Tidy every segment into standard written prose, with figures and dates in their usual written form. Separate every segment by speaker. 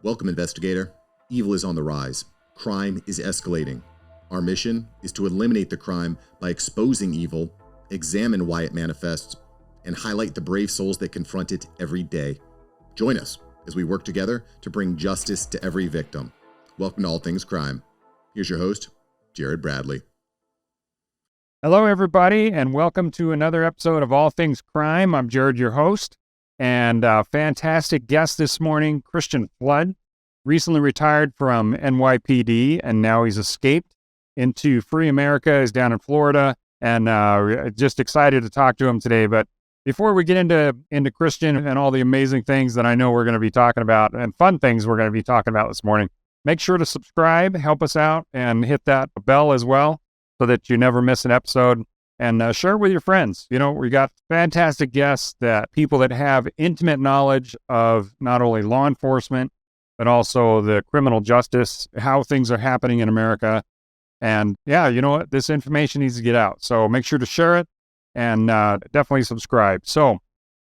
Speaker 1: Welcome, investigator. Evil is on the rise. Crime is escalating. Our mission is to eliminate the crime by exposing evil, examine why it manifests, and highlight the brave souls that confront it every day. Join us as we work together to bring justice to every victim. Welcome to All Things Crime. Here's your host, Jared Bradley.
Speaker 2: Hello, everybody, and welcome to another episode of All Things Crime. I'm Jared, your host, and fantastic guest this morning, Kristian Flood, recently retired from NYPD, and now he's escaped into free America. He's down in Florida, and just excited to talk to him today. But before we get into Kristian and all the amazing things that I know we're going to be talking about and fun things we're going to be talking about this morning, make sure to subscribe, help us out, and hit that bell as well, so that you never miss an episode, and share it with your friends. You know, we got fantastic guests, that people that have intimate knowledge of not only law enforcement, but also the criminal justice, how things are happening in America. And yeah, you know what? This information needs to get out. So make sure to share it and definitely subscribe. So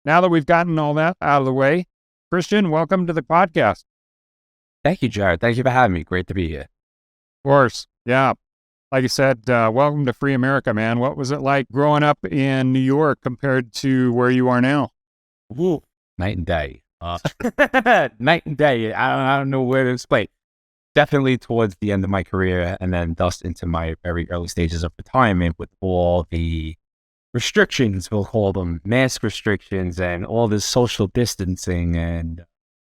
Speaker 2: now that we've gotten all that out of the way, Kristian, welcome to the podcast.
Speaker 3: Thank you, Jared. Thank you for having me. Great to be here.
Speaker 2: Of course. Yeah. Like you said, welcome to free America, man. What was it like growing up in New York compared to where you are now?
Speaker 3: Ooh, night and day. Night and day. I don't know where to explain. Definitely towards the end of my career, and then thus into my very early stages of retirement, with all the restrictions, we'll call them mask restrictions, and all this social distancing and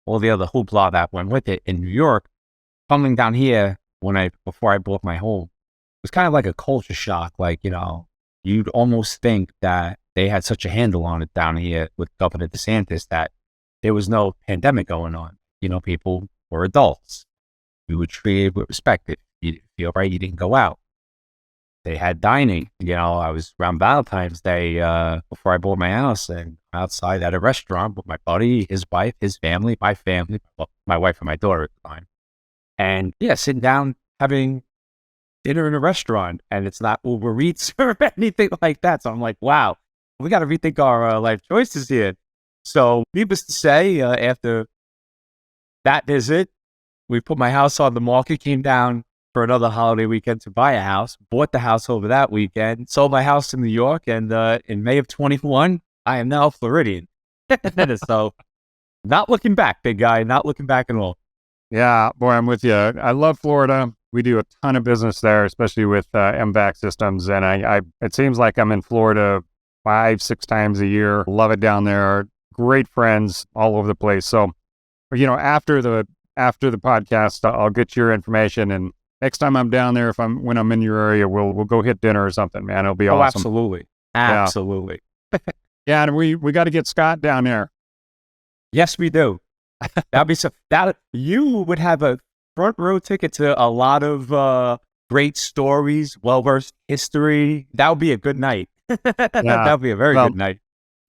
Speaker 3: all the other hoopla that went with it in New York. Coming down here before I bought my home, it was kind of like a culture shock. Like, you know, you'd almost think that they had such a handle on it down here with Governor DeSantis that there was no pandemic going on. You know, people were adults. We were treated with respect. If you didn't feel right, you didn't go out. They had dining. You know, I was around Valentine's Day before I bought my house, and outside at a restaurant with my buddy, his wife, his family, my family, my wife and my daughter at the time. And yeah, sitting down having dinner in a restaurant, and it's not Uber Eats or anything like that. So I'm like, wow, we got to rethink our life choices here. So needless to say, after that visit, we put my house on the market, came down for another holiday weekend to buy a house, bought the house over that weekend, sold my house in New York, and in May of 21, I am now Floridian. So not looking back, big guy, not looking back at all.
Speaker 2: Yeah, boy, I'm with you. I love Florida. We do a ton of business there, especially with MVAC systems. And it seems like I'm in Florida 5-6 times a year. Love it down there. Great friends all over the place. So, you know, after the podcast, I'll get your information. And next time I'm down there, when I'm in your area, we'll go hit dinner or something, man. It'll be awesome.
Speaker 3: Absolutely. Absolutely.
Speaker 2: Yeah, and we got to get Scott down there.
Speaker 3: Yes, we do. You would have a front row ticket to a lot of great stories, well-versed history. That would be a good night. That would be a very good night.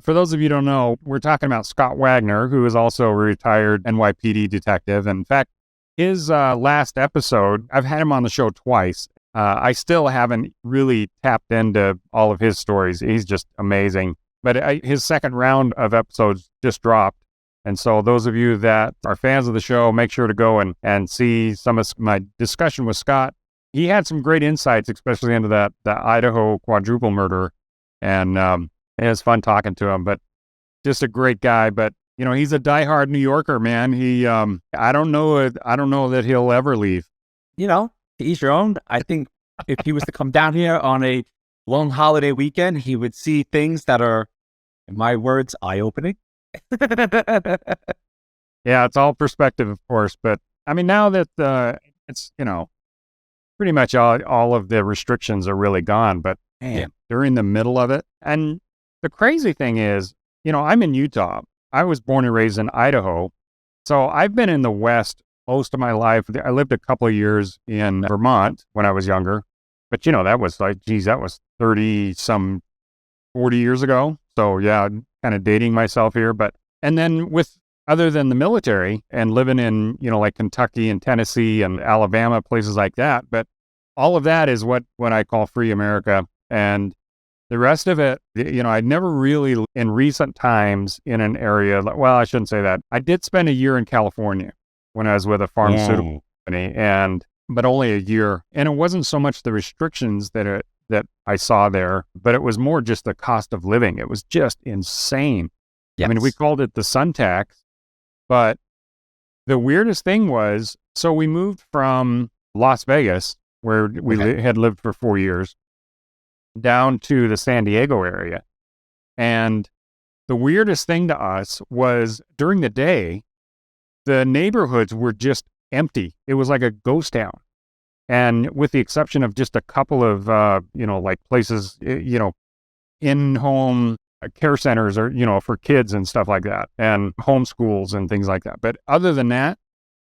Speaker 2: For those of you who don't know, we're talking about Scott Wagner, who is also a retired NYPD detective. In fact, his last episode, I've had him on the show twice. I still haven't really tapped into all of his stories. He's just amazing. But his second round of episodes just dropped. And so those of you that are fans of the show, make sure to go and see some of my discussion with Scott. He had some great insights, especially into the Idaho quadruple murder. And it was fun talking to him, but just a great guy. But, you know, he's a diehard New Yorker, man. I don't know that he'll ever leave.
Speaker 3: You know, to each your own. I think if he was to come down here on a long holiday weekend, he would see things that are, in my words, eye-opening.
Speaker 2: Yeah, it's all perspective, of course. But I mean, now that it's, you know, pretty much all of the restrictions are really gone. But during the middle of it, and the crazy thing is, you know, I'm in Utah. I was born and raised in Idaho, so I've been in the West most of my life. I lived a couple of years in Vermont when I was younger, but you know, that was 40 years ago. So yeah, kind of dating myself here, and then other than the military and living in, you know, like Kentucky and Tennessee and Alabama, places like that, but all of that is what I call free America. And the rest of it, you know, I'd never really in recent times in an area, well, I shouldn't say that. I did spend a year in California. when I was with a pharmaceutical company, but only a year. And it wasn't so much the restrictions that I saw there, but it was more just the cost of living. It was just insane.
Speaker 3: Yes.
Speaker 2: I mean, we called it the sun tax, but the weirdest thing was, so we moved from Las Vegas, where we had lived for 4 years, down to the San Diego area. And the weirdest thing to us was during the day, the neighborhoods were just empty. It was like a ghost town. And with the exception of just a couple of, like places, in-home care centers or, for kids and stuff like that, and homeschools and things like that. But other than that,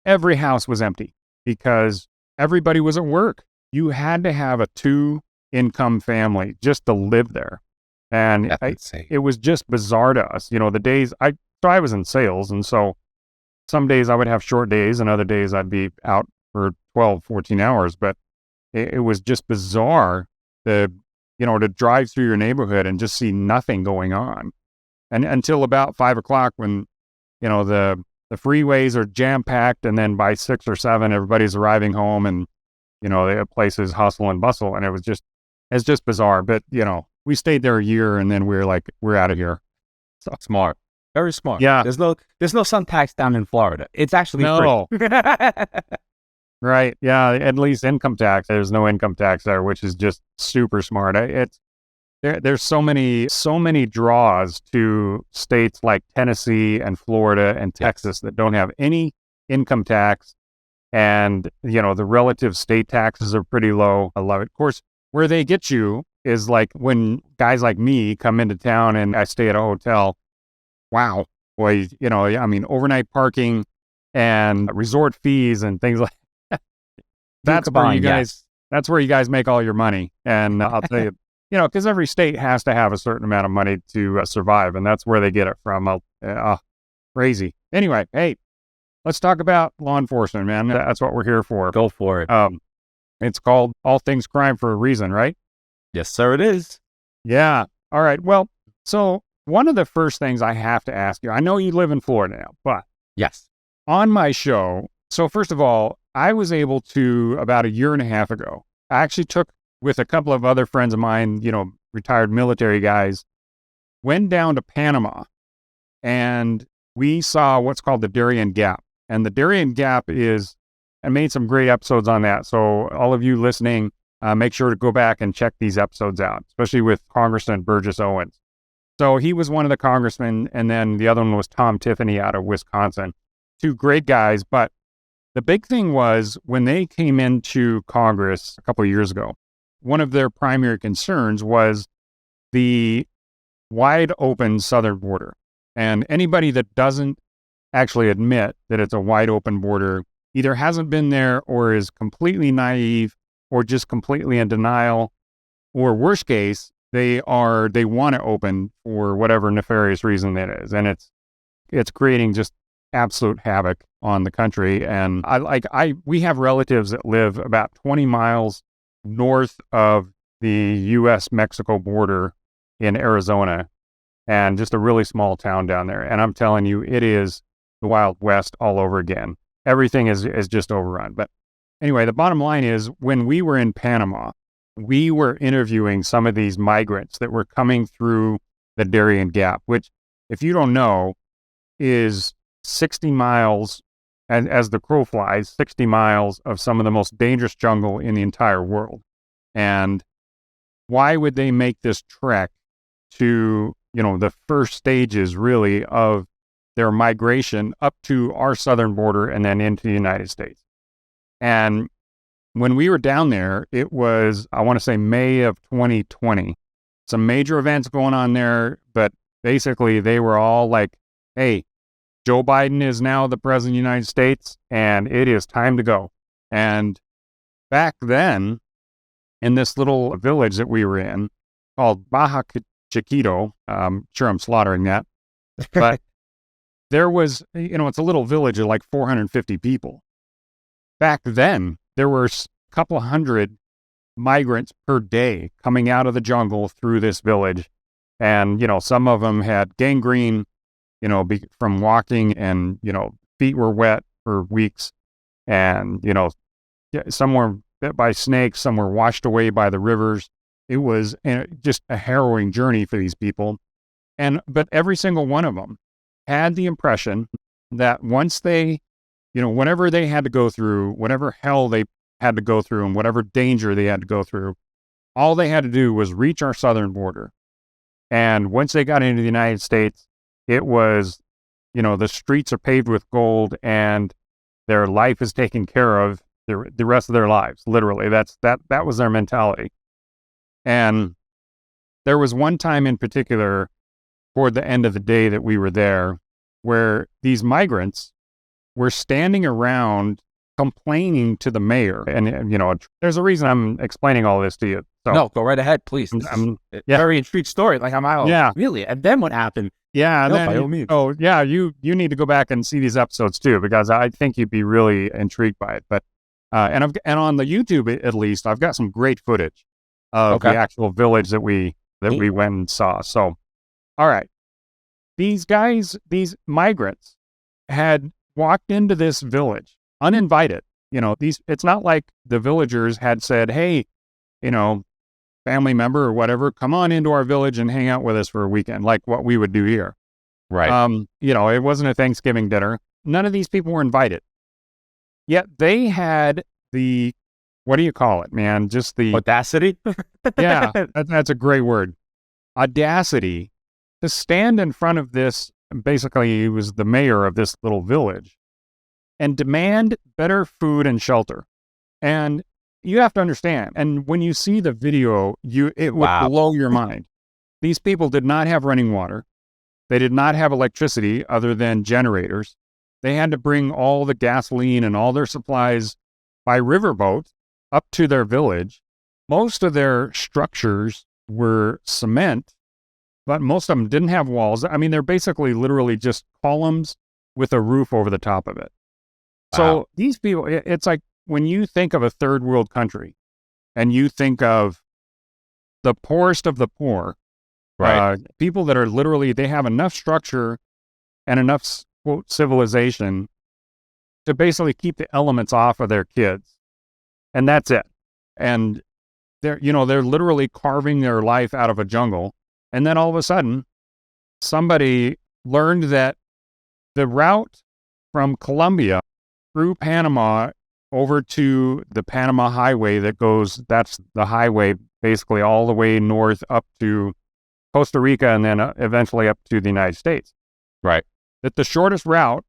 Speaker 2: every house was empty because everybody was at work. You had to have a 2-income family just to live there. And it was just bizarre to us. The days I was in sales. And so some days I would have short days and other days I'd be out for 12, 14 hours. But it was just bizarre to drive through your neighborhood and just see nothing going on. And until about 5 o'clock when, the freeways are jam packed. And then by 6 or 7, everybody's arriving home and, the place is hustle and bustle. And it's just bizarre. But, we stayed there a year and then we're out of here.
Speaker 3: So smart. Very smart.
Speaker 2: Yeah.
Speaker 3: There's no sun tax down in Florida. It's actually free.
Speaker 2: Right. Yeah. At least income tax. There's no income tax there, which is just super smart. There's so many draws to states like Tennessee and Florida and Texas that don't have any income tax. And, the relative state taxes are pretty low. I love it. Of course, where they get you is like when guys like me come into town and I stay at a hotel. Wow. Boy, overnight parking and resort fees and things like that. That's where you guys make all your money. And I'll tell you, because every state has to have a certain amount of money to survive. And that's where they get it from. Crazy. Anyway, hey, let's talk about law enforcement, man. That's what we're here for.
Speaker 3: Go for it.
Speaker 2: It's called All Things Crime for a reason, right?
Speaker 3: Yes, sir, it is.
Speaker 2: Yeah. All right. Well, so one of the first things I have to ask you, I know you live in Florida now, but
Speaker 3: yes,
Speaker 2: on my show. So first of all, I was able to, about a year and a half ago, I actually took with a couple of other friends of mine, retired military guys, went down to Panama and we saw what's called the Darien Gap. And the Darien Gap I made some great episodes on that. So all of you listening, make sure to go back and check these episodes out, especially with Congressman Burgess Owens. So he was one of the congressmen, and then the other one was Tom Tiffany out of Wisconsin. 2 great guys, but the big thing was when they came into Congress a couple of years ago, one of their primary concerns was the wide open southern border. And anybody that doesn't actually admit that it's a wide open border either hasn't been there or is completely naive or just completely in denial, or worst case, they want to open for whatever nefarious reason that is. And it's creating just absolute havoc on the country. And we have relatives that live about 20 miles north of the U.S.-Mexico border in Arizona, and just a really small town down there. And I'm telling you, it is the Wild West all over again. Everything is just overrun. But anyway, the bottom line is when we were in Panama, we were interviewing some of these migrants that were coming through the Darien Gap, which, if you don't know, is 60 miles, and as the crow flies, 60 miles of some of the most dangerous jungle in the entire world. And why would they make this trek to, the first stages really of their migration up to our southern border and then into the United States? And when we were down there, it was, I want to say May of 2020. Some major events going on there, but basically they were all like, hey, Joe Biden is now the president of the United States and it is time to go. And back then, in this little village that we were in called Baja Chiquito, sure I'm slaughtering that, but there was, it's a little village of like 450 people. Back then, there were a couple hundred migrants per day coming out of the jungle through this village. And, some of them had gangrene, from walking and, feet were wet. for weeks. And, some were bit by snakes, some were washed away by the rivers. It was just a harrowing journey for these people. But every single one of them had the impression that once they, whatever they had to go through, whatever hell they had to go through and whatever danger they had to go through, all they had to do was reach our southern border. And once they got into the United States, it was, the streets are paved with gold and their life is taken care of the rest of their lives. Literally, that was their mentality. And there was one time in particular toward the end of the day that we were there where these migrants were standing around complaining to the mayor. And, there's a reason I'm explaining all this to you. So,
Speaker 3: no, go right ahead, please. Very intrigued story. Like, I'm out. Yeah. Really? And then what happened?
Speaker 2: Yeah.
Speaker 3: No, by all means.
Speaker 2: Oh, yeah. You need to go back and see these episodes too, because I think you'd be really intrigued by it. But, and on the YouTube, at least, I've got some great footage of the actual village that we went and saw. So, all right. These migrants had walked into this village uninvited. It's not like the villagers had said, hey, family member or whatever, come on into our village and hang out with us for a weekend, like what we would do here.
Speaker 3: Right.
Speaker 2: It wasn't a Thanksgiving dinner. None of these people were invited. Yet they had the, what do you call it, man? Just the
Speaker 3: audacity.
Speaker 2: Yeah, that's a great word. Audacity to stand in front of this. Basically, he was the mayor of this little village and demand better food and shelter. And you have to understand, and when you see the video, it would blow your mind. These people did not have running water. They did not have electricity other than generators. They had to bring all the gasoline and all their supplies by riverboat up to their village. Most of their structures were cement, but most of them didn't have walls. I mean, they're basically literally just columns with a roof over the top of it. Wow. So these people, it's like when you think of a third world country and you think of the poorest of the poor, right? People that are literally, they have enough structure and enough, quote, civilization to basically keep the elements off of their kids. And that's it. And they're literally carving their life out of a jungle. And then all of a sudden, somebody learned that the route from Colombia through Panama over to the Panama Highway that's the highway basically all the way north up to Costa Rica and then eventually up to the United States.
Speaker 3: Right.
Speaker 2: That the shortest route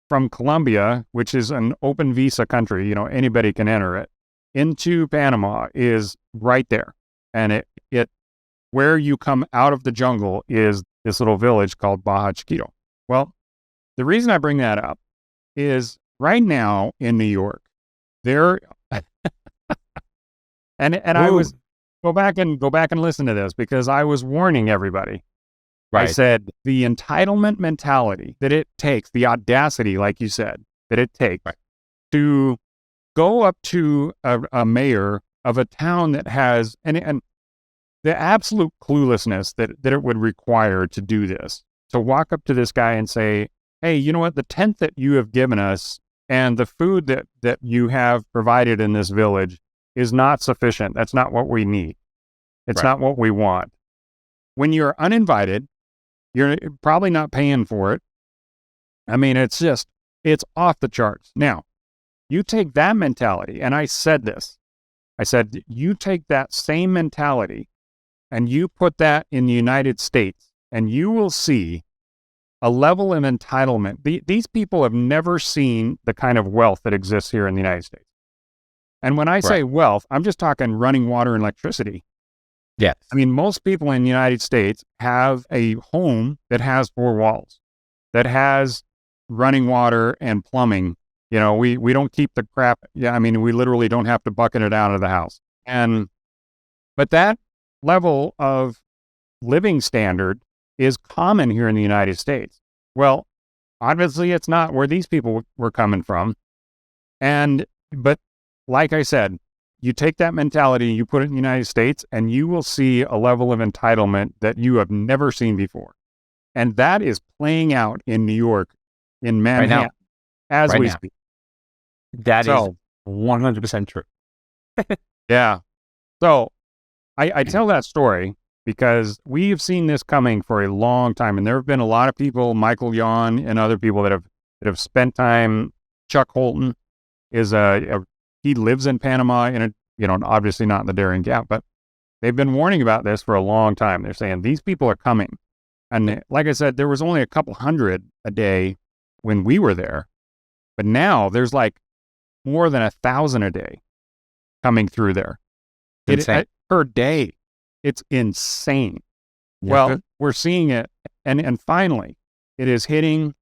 Speaker 2: from Colombia, which is an open visa country, anybody can enter it, into Panama is right there. And it where you come out of the jungle is this little village called Baja Chiquito. Well, the reason I bring that up is right now in New York, there, and I was go back and listen to this because I was warning everybody. Right. I said the entitlement mentality that it takes, the audacity, like you said, that it takes to go up to a mayor of a town that has and the absolute cluelessness that it would require to do this, to walk up to this guy and say, hey, you know what, the tent that you have given us and the food that you have provided in this village is not sufficient. That's not what we need. It's not what we want. When you're uninvited, you're probably not paying for it. I mean, it's off the charts. Now, you take that mentality, and I said this. I said, you take that same mentality and you put that in the United States, and you will see a level of entitlement. These people have never seen the kind of wealth that exists here in the United States. And when I say wealth, I'm just talking running water and electricity.
Speaker 3: Yes.
Speaker 2: I mean, most people in the United States have a home that has 4 walls, that has running water and plumbing. We don't keep the crap. Yeah, I mean, we literally don't have to bucket it out of the house. But that level of living standard is common here in the United States. Well, obviously it's not where these people were coming from. But like I said, you take that mentality, you put it in the United States, and you will see a level of entitlement that you have never seen before. And that is playing out in New York, in Manhattan, as we speak.
Speaker 3: That is
Speaker 2: So
Speaker 3: 100% true.
Speaker 2: yeah. So I tell that story because we've seen this coming for a long time, and there have been a lot of people, Michael Yon and other people that have spent time. Chuck Holton is he lives in Panama, and obviously not in the Darien Gap, but they've been warning about this for a long time. They're saying these people are coming, and like I said, there was only a couple hundred a day when we were there, but now there's like more than 1,000 a day coming through there.
Speaker 3: Insane.
Speaker 2: Per day. It's insane.
Speaker 3: Yeah.
Speaker 2: Well, we're seeing it, and finally, it is hitting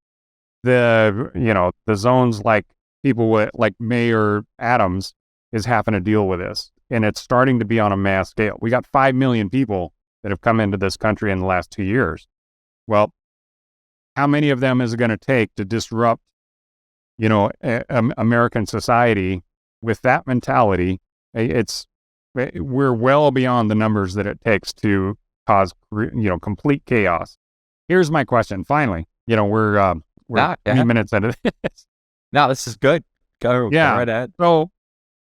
Speaker 2: the zones like people like Mayor Adams is having to deal with this, and it's starting to be on a mass scale. We got 5 million people that have come into this country in the last 2 years. Well, how many of them is it going to take to disrupt, American society with that mentality? We're well beyond the numbers that it takes to cause, complete chaos. Here's my question. Finally, we're 20 minutes into this.
Speaker 3: No, this is good. Go right ahead.
Speaker 2: So,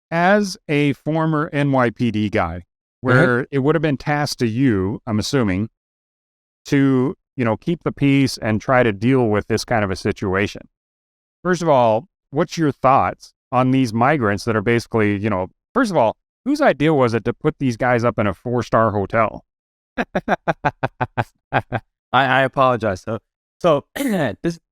Speaker 2: as a former NYPD guy, where it would have been tasked to you, I'm assuming, to, keep the peace and try to deal with this kind of a situation. First of all, what's your thoughts on these migrants that are basically, first of all, whose idea was it to put these guys up in a 4-star hotel?
Speaker 3: I apologize. So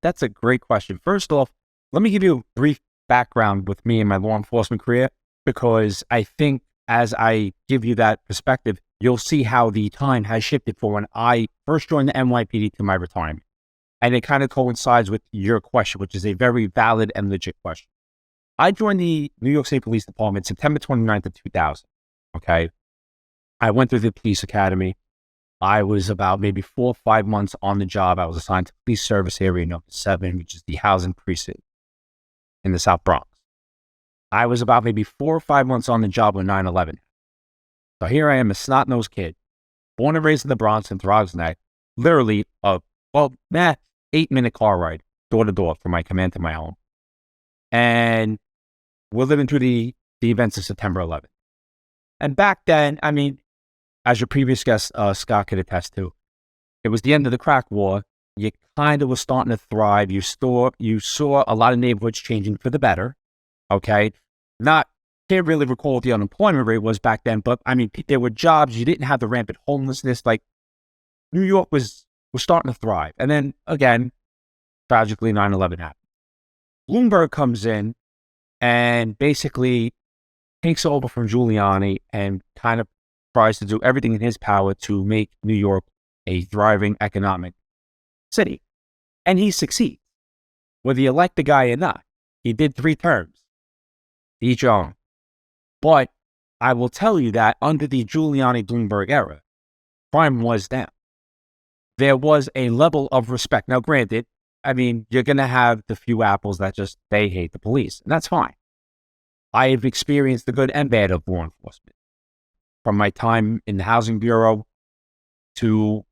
Speaker 3: that's a great question. First off, let me give you a brief background with me and my law enforcement career, because I think as I give you that perspective, you'll see how the time has shifted from when I first joined the NYPD to my retirement. And it kind of coincides with your question, which is a very valid and legit question. I joined the New York State Police Department September 29th of 2000. Okay. I went through the police academy. I was about maybe 4 or 5 months on the job. I was assigned to police service area number 7, which is the housing precinct in the South Bronx. I was about maybe 4 or 5 months on the job when 9/11. So here I am, a snot-nosed kid, born and raised in the Bronx in Throgs Neck, literally 8-minute car ride, door to door from my command to my home. And we're living through the events of September 11th. And back then, I mean, as your previous guest, Scott, could attest to, it was the end of the crack war. You kind of was starting to thrive. You saw a lot of neighborhoods changing for the better. Okay. Can't really recall what the unemployment rate was back then, but I mean, there were jobs. You didn't have the rampant homelessness. Like, New York was starting to thrive. And then again, tragically, 9/11 happened. Bloomberg comes in and basically takes over from Giuliani and kind of tries to do everything in his power to make New York a thriving economic city. And he succeeds. Whether you elect the guy or not, he did 3 terms, each own. But I will tell you that under the Giuliani-Bloomberg era, crime was down. There was a level of respect. Now, granted, I mean, you're going to have the few apples that they hate the police, and that's fine. I have experienced the good and bad of law enforcement. From my time in the Housing Bureau to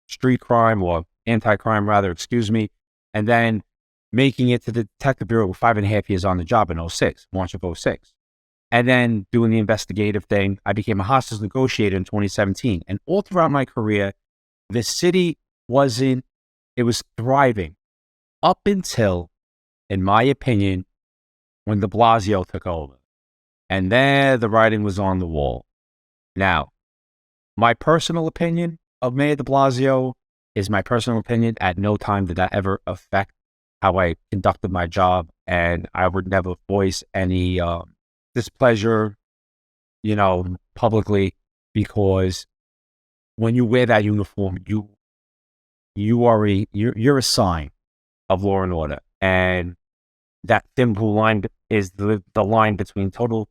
Speaker 3: street crime, or anti-crime rather, and then making it to the Detective Bureau with 5.5 years on the job in March of 2006. And then doing the investigative thing. I became a hostage negotiator in 2017. And all throughout my career, the city was thriving up until, in my opinion, when de Blasio took over. And there the writing was on the wall. Now, my personal opinion of Mayor de Blasio is my personal opinion. At no time did that ever affect how I conducted my job, and I would never voice any displeasure, publicly, because when you wear that uniform, you're a sign of law and order, and that thin blue line is the line between total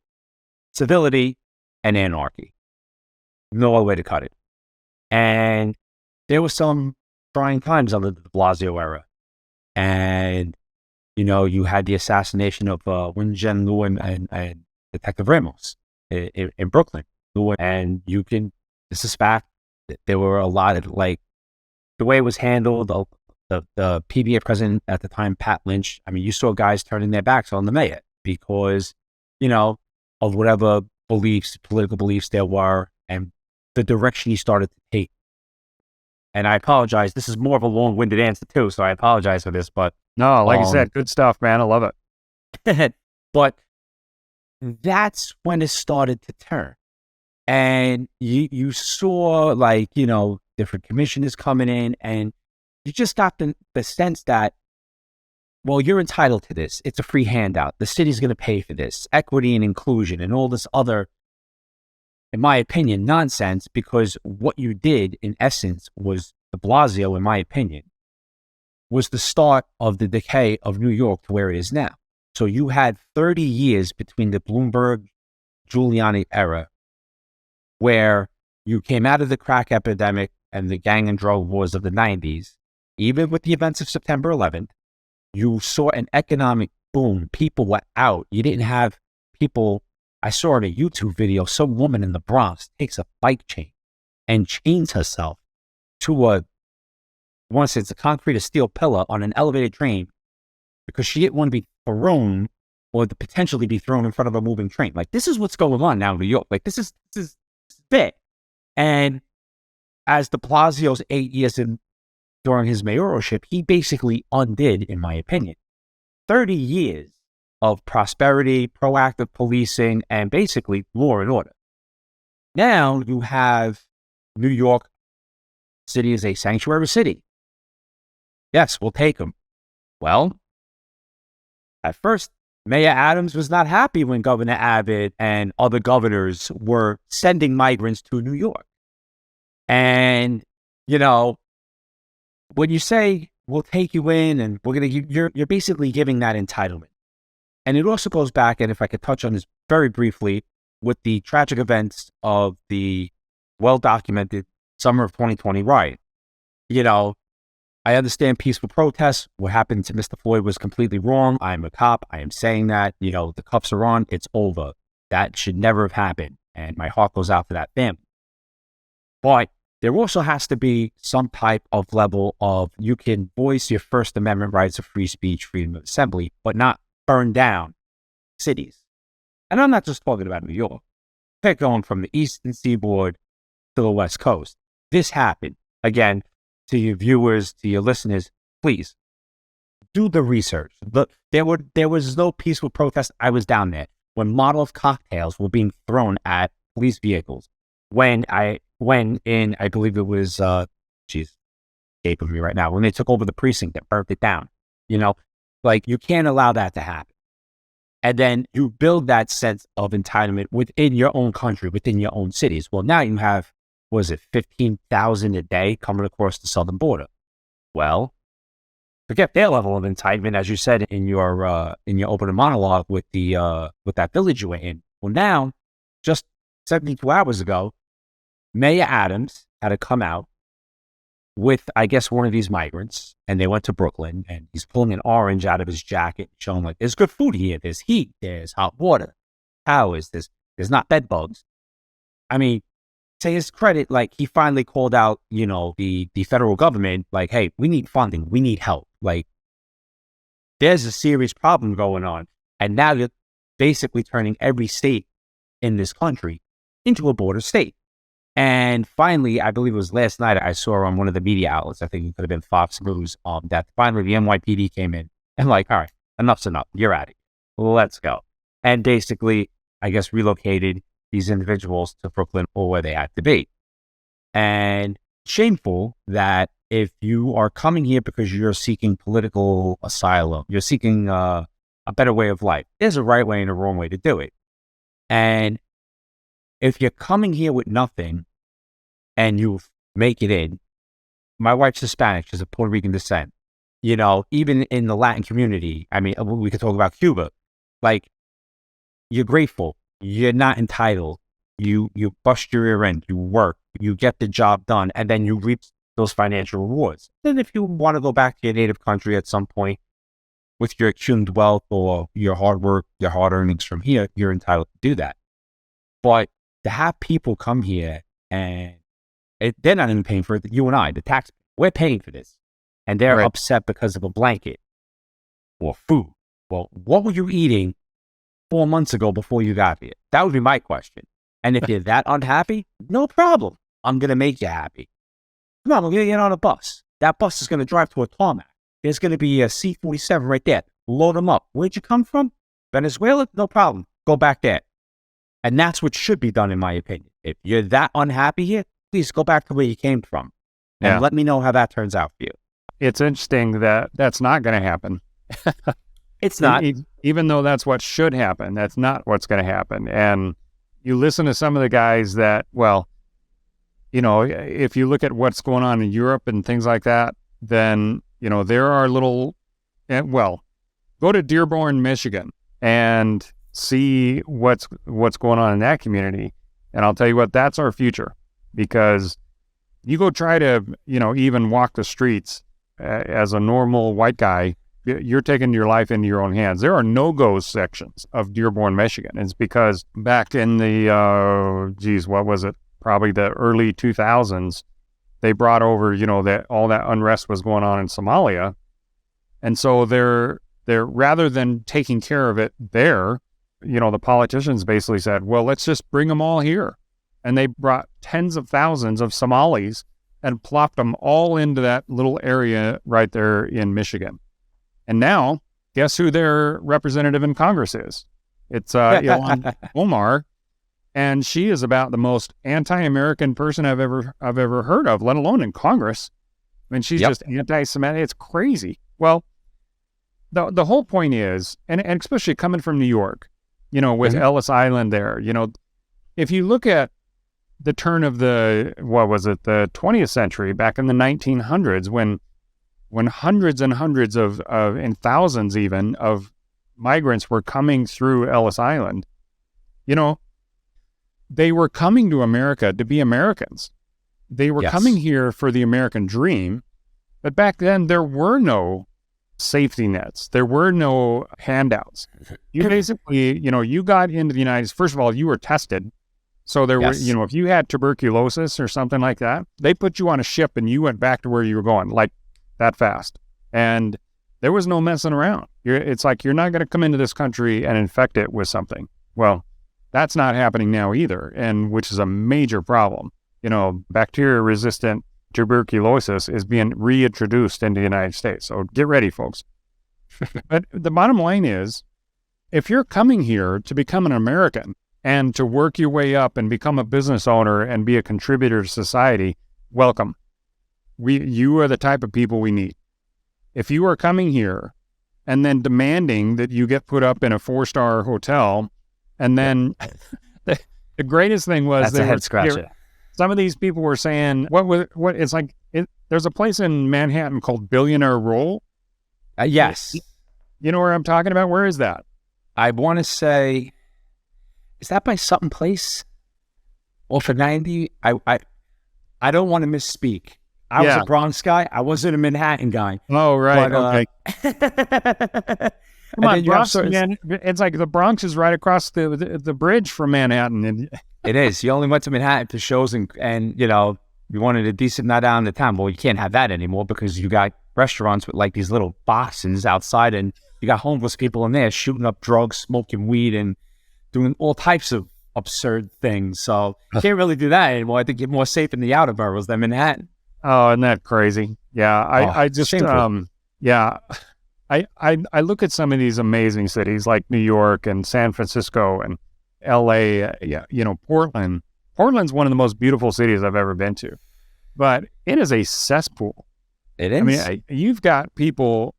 Speaker 3: civility and anarchy. No other way to cut it. And there were some trying times under the de Blasio era. And, you had the assassination of Wen Lewin and Detective Ramos in Brooklyn. And this is fact, there were a lot of, the way it was handled, the PBA president at the time, Pat Lynch, I mean, you saw guys turning their backs on the mayor. because, of whatever political beliefs there were, and the direction he started to take. And I apologize. This is more of a long-winded answer too, so I apologize for this, but
Speaker 2: No, like I said, good stuff, man. I love it.
Speaker 3: but that's when it started to turn. And you saw, like, different commissioners coming in, and you just got the sense that, well, you're entitled to this. It's a free handout. The city's going to pay for this. Equity and inclusion and all this other, in my opinion, nonsense, because what you did, in essence, was de Blasio, in my opinion, was the start of the decay of New York to where it is now. So you had 30 years between the Bloomberg-Giuliani era, where you came out of the crack epidemic and the gang and drug wars of the 90s, even with the events of September 11th, you saw an economic boom. People were out. You didn't have people. I saw in a YouTube video, some woman in the Bronx takes a bike chain and chains herself to a concrete or steel pillar on an elevated train because she didn't want to be thrown or to potentially be thrown in front of a moving train. Like, this is what's going on now in New York. Like, this is big. And as de Blasio's 8 years during his mayoralship, he basically undid, in my opinion, 30 years of prosperity, proactive policing, and basically law and order. Now you have New York City as a sanctuary city. Yes, we'll take them. Well, at first, Mayor Adams was not happy when Governor Abbott and other governors were sending migrants to New York. And, when you say, we'll take you in and we're going to, you're basically giving that entitlement. And it also goes back, and if I could touch on this very briefly, with the tragic events of the well-documented summer of 2020 riot. I understand peaceful protests. What happened to Mr. Floyd was completely wrong. I'm a cop. I am saying that, the cuffs are on. It's over. That should never have happened. And my heart goes out to that family. But there also has to be some type of level of, you can voice your First Amendment rights of free speech, freedom of assembly, but not burn down cities. And I'm not just talking about New York. Pick going from the Eastern Seaboard to the West Coast. This happened. Again, to your viewers, to your listeners, please do the research. There was no peaceful protest. I was down there when Molotov cocktails were being thrown at police vehicles. When I believe it was, escaping me right now, when they took over the precinct that burnt it down. You can't allow that to happen. And then you build that sense of entitlement within your own country, within your own cities. Well, now you have, 15,000 a day coming across the southern border. Well, forget their level of entitlement, as you said in your opening monologue with that village you were in. Well, now, just 72 hours ago, Mayor Adams had to come out with, I guess, one of these migrants, and they went to Brooklyn, and he's pulling an orange out of his jacket, showing like, there's good food here, there's heat, there's hot water. How is this? There's not bed bugs. I mean, to his credit, like, he finally called out, the federal government, like, hey, we need funding, we need help. Like, there's a serious problem going on. And now you're basically turning every state in this country into a border state. And finally, I believe it was last night, I saw on one of the media outlets, I think it could have been Fox News, that finally the NYPD came in and like, all right, enough's enough. You're at it. Let's go. And basically, I guess, relocated these individuals to Brooklyn or where they had to be. And shameful that if you are coming here because you're seeking political asylum, you're seeking a better way of life, there's a right way and a wrong way to do it. And if you're coming here with nothing and you make it in, my wife's Hispanic, she's of Puerto Rican descent, even in the Latin community, I mean, we could talk about Cuba, like, you're grateful. You're not entitled. You bust your ear end, you work, you get the job done, and then you reap those financial rewards. Then if you want to go back to your native country at some point with your accumulated wealth or your hard work, your hard earnings from here, you're entitled to do that. But to have people come here and they're not even paying for it, you and I, the taxpayers, we're paying for this. And they're upset because of a blanket or food. Well, what were you eating 4 months ago before you got here? That would be my question. And if you're that unhappy, no problem. I'm going to make you happy. Come on, we're going to get on a bus. That bus is going to drive to a tarmac. There's going to be a C-47 right there. Load them up. Where'd you come from? Venezuela? No problem. Go back there. And that's what should be done, in my opinion. If you're that unhappy here, please go back to where you came from. And let me know how that turns out for you.
Speaker 2: It's interesting that that's not going to happen.
Speaker 3: It's not.
Speaker 2: Even though that's what should happen, that's not what's going to happen. And you listen to some of the guys that, well, you know, if you look at what's going on in Europe and things like that, then, you know, there are little, well, go to Dearborn, Michigan and see what's going on in that community. And I'll tell you what, that's our future, because you go try to, you know, even walk the streets as a normal white guy, you're taking your life into your own hands. There are no-go sections of Dearborn, Michigan. It's because back in the, what was it? Probably the early 2000s, they brought over, you know, that all that unrest was going on in Somalia. And so they're rather than taking care of it there, you know, the politicians basically said, well, let's just bring them all here. And they brought tens of thousands of Somalis and plopped them all into that little area right there in Michigan. And now, guess who their representative in Congress is? It's Ilhan Omar, and she is about the most anti-American person I've ever heard of, let alone in Congress. I mean, she's just anti-Semitic. It's crazy. Well, the whole point is, and especially coming from New York, you know, with Ellis Island there, you know, if you look at the turn of the 20th century, back in the 1900s, when hundreds and hundreds of and thousands even of migrants were coming through Ellis Island, you know, they were coming to America to be Americans. They were coming here for the American dream. But back then, there were no safety nets. There were no handouts. You basically, you know, you got into the United States. First of all, you were tested. So there were, you know, if you had tuberculosis or something like that, they put you on a ship and you went back to where you were going, like that fast. And there was no messing around. It's like, you're not going to come into this country and infect it with something. Well, that's not happening now either, and which is a major problem. You know, bacteria-resistant tuberculosis is being reintroduced into the United States. So get ready, folks. But the bottom line is, if you're coming here to become an American and to work your way up and become a business owner and be a contributor to society, welcome. You are the type of people we need. If you are coming here and then demanding that you get put up in a 4-star hotel, and then the greatest thing was
Speaker 3: that's a head scratcher.
Speaker 2: Some of these people were saying, it's like, there's a place in Manhattan called Billionaire Row.
Speaker 3: Yes.
Speaker 2: You know where I'm talking about? Where is that?
Speaker 3: I want to say, is that by something place? Or for 90? I don't want to misspeak. I was a Bronx guy. I wasn't a Manhattan guy.
Speaker 2: Oh, right.
Speaker 3: But,
Speaker 2: okay. Come on, Bronx, man. It's like the Bronx is right across the bridge from Manhattan.
Speaker 3: It is. You only went to Manhattan for shows and you know, you wanted a decent night out in the town. Well, you can't have that anymore because you got restaurants with like these little boxes outside, and you got homeless people in there shooting up drugs, smoking weed, and doing all types of absurd things. So you can't really do that anymore. I think you're more safe in the outer boroughs than Manhattan.
Speaker 2: Oh, isn't that crazy? Yeah, I just, I look at some of these amazing cities like New York and San Francisco and LA, you know, Portland. Portland's one of the most beautiful cities I've ever been to, but it is a cesspool.
Speaker 3: It is.
Speaker 2: I mean, you've got people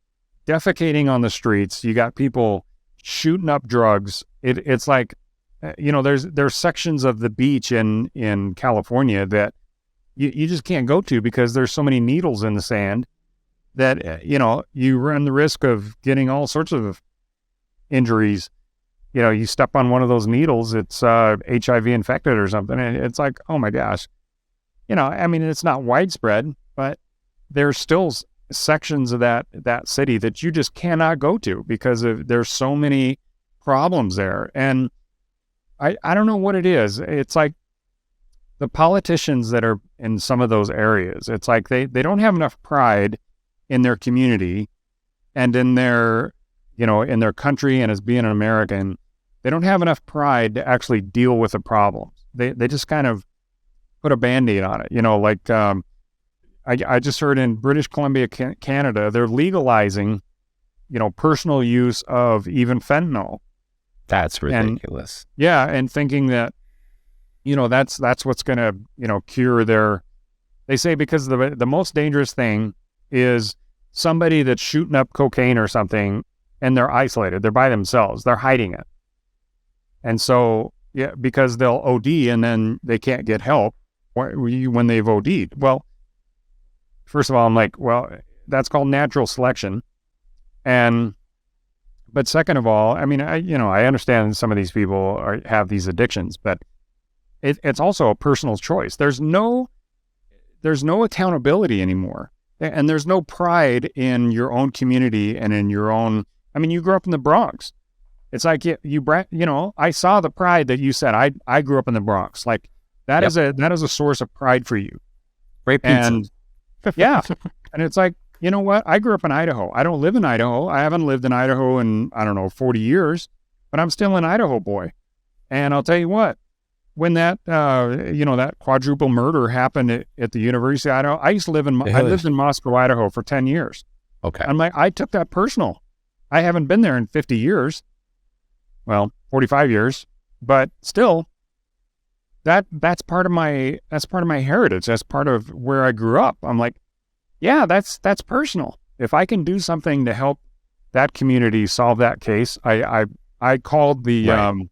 Speaker 2: defecating on the streets. You got people shooting up drugs. It's like, you know, there's sections of the beach in California that you just can't go to because there's so many needles in the sand that, you know, you run the risk of getting all sorts of injuries. You know, you step on one of those needles, it's HIV infected or something. And it's like, oh my gosh. You know, I mean, it's not widespread, but there's still sections of that city that you just cannot go to because there's so many problems there. And I don't know what it is. It's like the politicians that are in some of those areas, it's like they don't have enough pride in their community and in their, you know, in their country and as being an American. they don't have enough pride to actually deal with the problems. They just kind of put a Band-Aid on it. Like I just heard in British Columbia, Canada, they're legalizing, personal use of even fentanyl.
Speaker 3: That's ridiculous.
Speaker 2: And thinking that, that's what's going to, cure their, they say, because the most dangerous thing is somebody that's shooting up cocaine or something and they're isolated. They're by themselves. They're hiding it. And so, because they'll OD and then they can't get help when they've OD'd. Well, first of all, I'm like, well, that's called natural selection. But second of all, I mean, I understand some of these people have these addictions, but it's also a personal choice. There's no accountability anymore. And there's no pride in your own community and in your own, I mean, you grew up in the Bronx. It's like, I saw the pride that you said. I grew up in the Bronx. Like that is a source of pride for you.
Speaker 3: Great pizza.
Speaker 2: And yeah. And it's like, you know what? I grew up in Idaho. I don't live in Idaho. I haven't lived in Idaho in, 40 years, but I'm still an Idaho boy. And I'll tell you what, when that, that quadruple murder happened at the University of Idaho, I lived in Moscow, Idaho for 10 years.
Speaker 3: Okay.
Speaker 2: I'm like, I took that personal. I haven't been there in 50 years. Well, 45 years, but still that's part of my heritage. That's part of where I grew up. I'm like, yeah, that's personal. If I can do something to help that community solve that case, I called the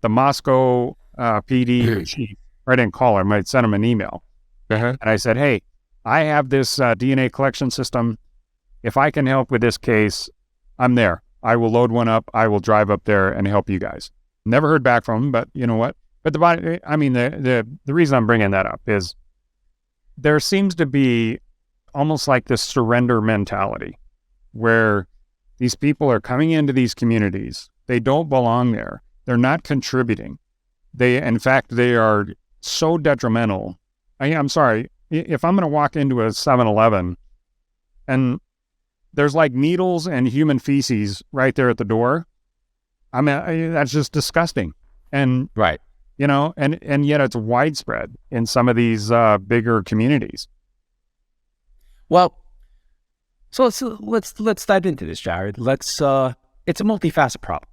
Speaker 2: Moscow PD chief. Or I didn't call her. I might send him an email.
Speaker 3: Uh-huh.
Speaker 2: And I said, hey, I have this DNA collection system. If I can help with this case, I'm there. I will load one up. I will drive up there and help you guys. Never heard back from him, but you know what? But the reason I'm bringing that up is there seems to be almost like this surrender mentality where these people are coming into these communities. They don't belong there. They're not contributing. In fact, they are so detrimental. I'm sorry, if I'm going to walk into a 7-Eleven and there's like needles and human feces right there at the door, I mean, that's just disgusting. And,
Speaker 3: right.
Speaker 2: And yet it's widespread in some of these bigger communities.
Speaker 3: Well, so let's dive into this, Jared. It's a multifaceted problem.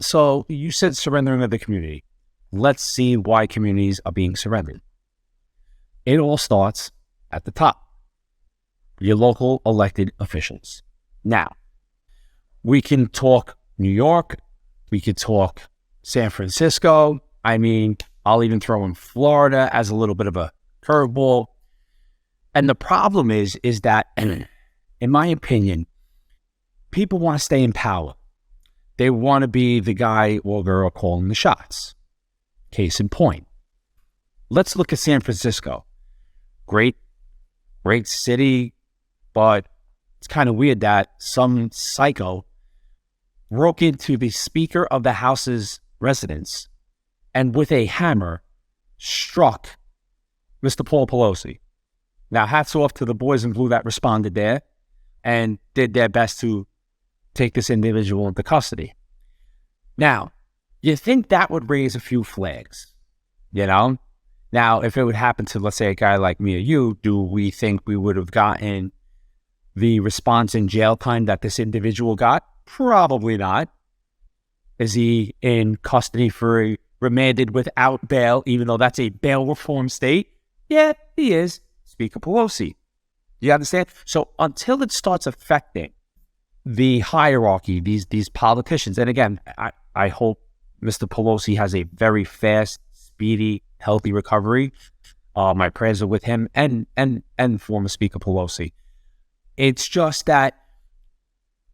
Speaker 3: So you said surrendering of the community. Let's see why communities are being surrendered. It all starts at the top. Your local elected officials. Now, we can talk New York. We could talk San Francisco. I mean, I'll even throw in Florida as a little bit of a curveball. And the problem is that, in my opinion, people want to stay in power. They want to be the guy or girl calling the shots. Case in point. Let's look at San Francisco. Great city, but it's kind of weird that some psycho broke into the Speaker of the House's residence and with a hammer struck Mr. Paul Pelosi. Now, hats off to the boys in blue that responded there and did their best to take this individual into custody. Now, you think that would raise a few flags, Now, if it would happen to, let's say, a guy like me or you, do we think we would have gotten the response in jail time that this individual got? Probably not. Is he in custody for remanded without bail, even though that's a bail reform state? Yeah, he is. Speaker Pelosi. You understand? So until it starts affecting the hierarchy, these politicians, and again, I hope Mr. Pelosi has a very fast, speedy, healthy recovery. My prayers are with him and former Speaker Pelosi. It's just that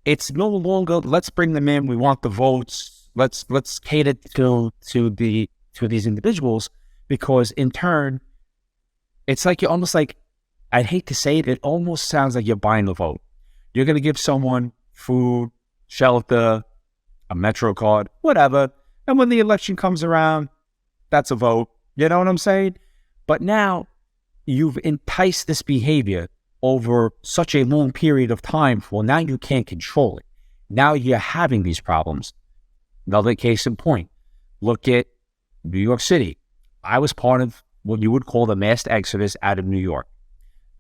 Speaker 3: it's no longer, let's bring them in, we want the votes, let's cater to these individuals, because in turn, it's like you're almost like, I'd hate to say it, it almost sounds like you're buying the vote. You're going to give someone food, shelter, a Metro card, whatever, and when the election comes around, that's a vote. You know what I'm saying? But now you've enticed this behavior over such a long period of time. Well, now you can't control it. Now you're having these problems. Another case in point, look at New York City. I was part of what you would call the mass exodus out of New York.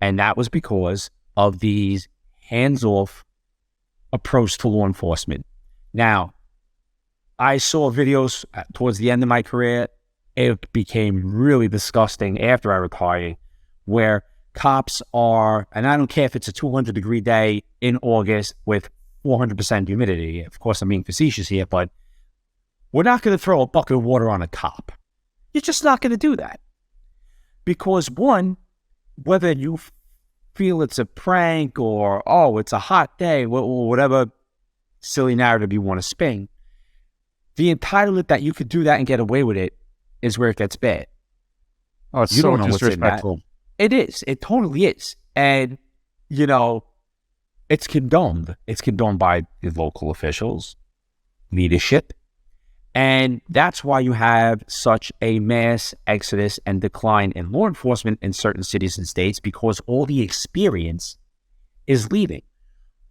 Speaker 3: And that was because of these hands-off approach to law enforcement. Now, I saw videos towards the end of my career. It became really disgusting after I retired, where cops are, and I don't care if it's a 200-degree day in August with 400% humidity. Of course, I'm being facetious here, but we're not going to throw a bucket of water on a cop. You're just not going to do that. Because one, whether you feel it's a prank or, oh, it's a hot day, or whatever silly narrative you want to spin, the entitlement that you could do that and get away with it is where it gets bad.
Speaker 2: Oh, it's
Speaker 3: You
Speaker 2: so
Speaker 3: don't know what's in that.
Speaker 2: disrespectful.
Speaker 3: It is. It totally is. And, you know, it's condoned. It's condoned by the local officials, leadership. And that's why you have such a mass exodus and decline in law enforcement in certain cities and states, because all the experience is leaving.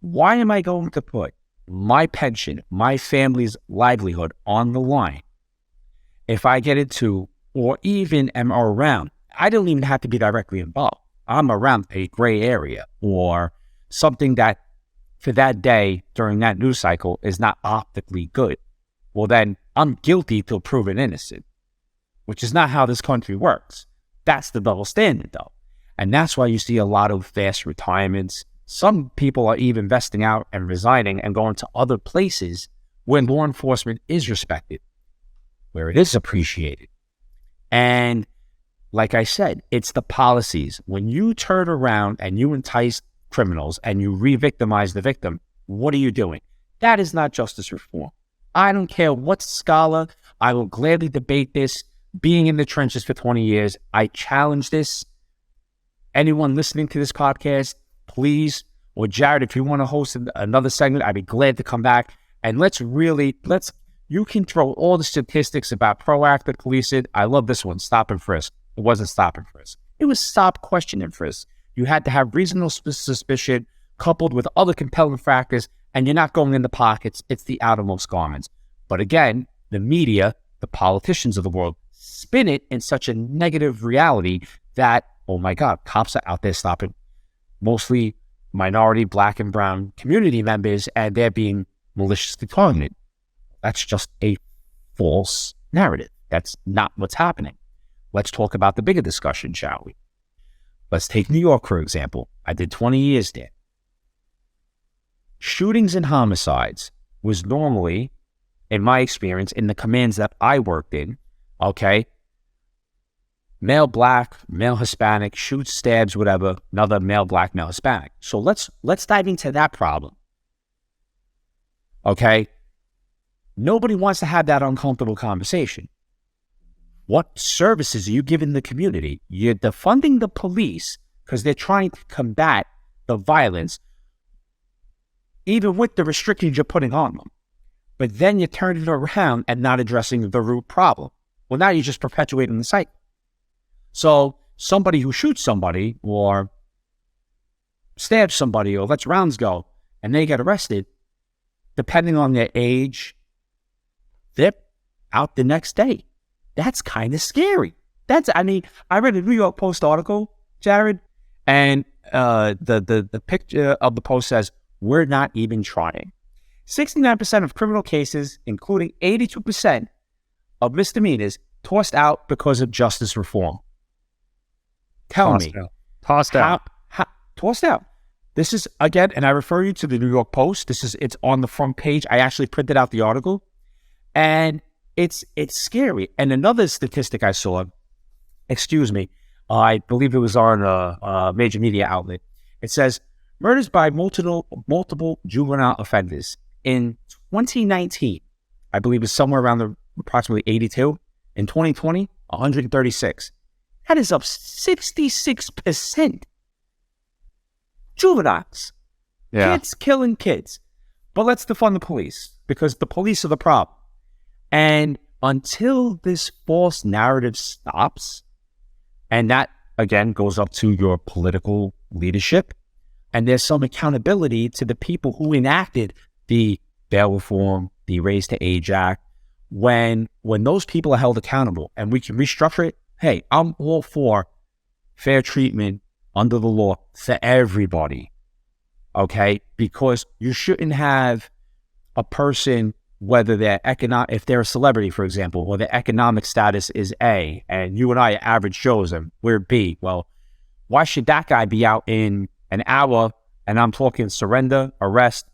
Speaker 3: Why am I going to put my pension, my family's livelihood on the line if I get into, or even am around? I don't even have to be directly involved. I'm around a gray area or something that for that day during that news cycle is not optically good. Well, then I'm guilty till proven innocent, which is not how this country works. That's the double standard, though. And that's why you see a lot of fast retirements. Some people are even vesting out and resigning and going to other places where law enforcement is respected, where it is appreciated. And like I said, it's the policies. When you turn around and you entice criminals and you re-victimize the victim, what are you doing? That is not justice reform. I don't care what scholar. I will gladly debate this. Being in the trenches for 20 years, I challenge this. Anyone listening to this podcast, please, or Jared, if you want to host another segment, I'd be glad to come back. And you can throw all the statistics about proactive policing. I love this one, stop and frisk. It wasn't stop and frisk. It was stop, question, and frisk. You had to have reasonable suspicion coupled with other compelling factors, and you're not going in the pockets. It's the outermost garments. But again, the media, the politicians of the world, spin it in such a negative reality that, oh my God, cops are out there stopping mostly minority, black and brown community members, and they're being maliciously targeted. That's just a false narrative. That's not what's happening. Let's talk about the bigger discussion, shall we? Let's take New York, for example. I did 20 years there. Shootings and homicides was normally, in my experience, in the commands that I worked in, okay, male black, male Hispanic, shoots, stabs, whatever, another male black, male Hispanic. So let's dive into that problem. Okay? Nobody wants to have that uncomfortable conversation. What services are you giving the community? You're defunding the police because they're trying to combat the violence, even with the restrictions you're putting on them. But then you turn it around and not addressing the root problem. Well, now you're just perpetuating the cycle. So somebody who shoots somebody or stabs somebody or lets rounds go and they get arrested, depending on their age, they're out the next day. That's kind of scary. I read a New York Post article, Jared, and the picture of the post says, "We're not even trying." 69% of criminal cases, including 82% of misdemeanors, tossed out because of justice reform. Tossed out. Tossed out. This is, again, and I refer you to the New York Post. It's on the front page. I actually printed out the article, and it's scary. And another statistic I saw, I believe it was on a major media outlet. It says murders by multiple juvenile offenders in 2019, I believe is somewhere around approximately 82. In 2020, 136. That is up 66%. Juveniles.
Speaker 2: Yeah.
Speaker 3: Kids killing kids. But let's defund the police, because the police are the problem. And until this false narrative stops, and that, again, goes up to your political leadership, and there's some accountability to the people who enacted the bail reform, the Raise to Age Act, when those people are held accountable and we can restructure it, hey, I'm all for fair treatment under the law for everybody, okay? Because you shouldn't have a person, whether if they're a celebrity, for example, or their economic status is A, and you and I are average Joes and we're B. Well, why should that guy be out in an hour, and I'm talking surrender, arrest,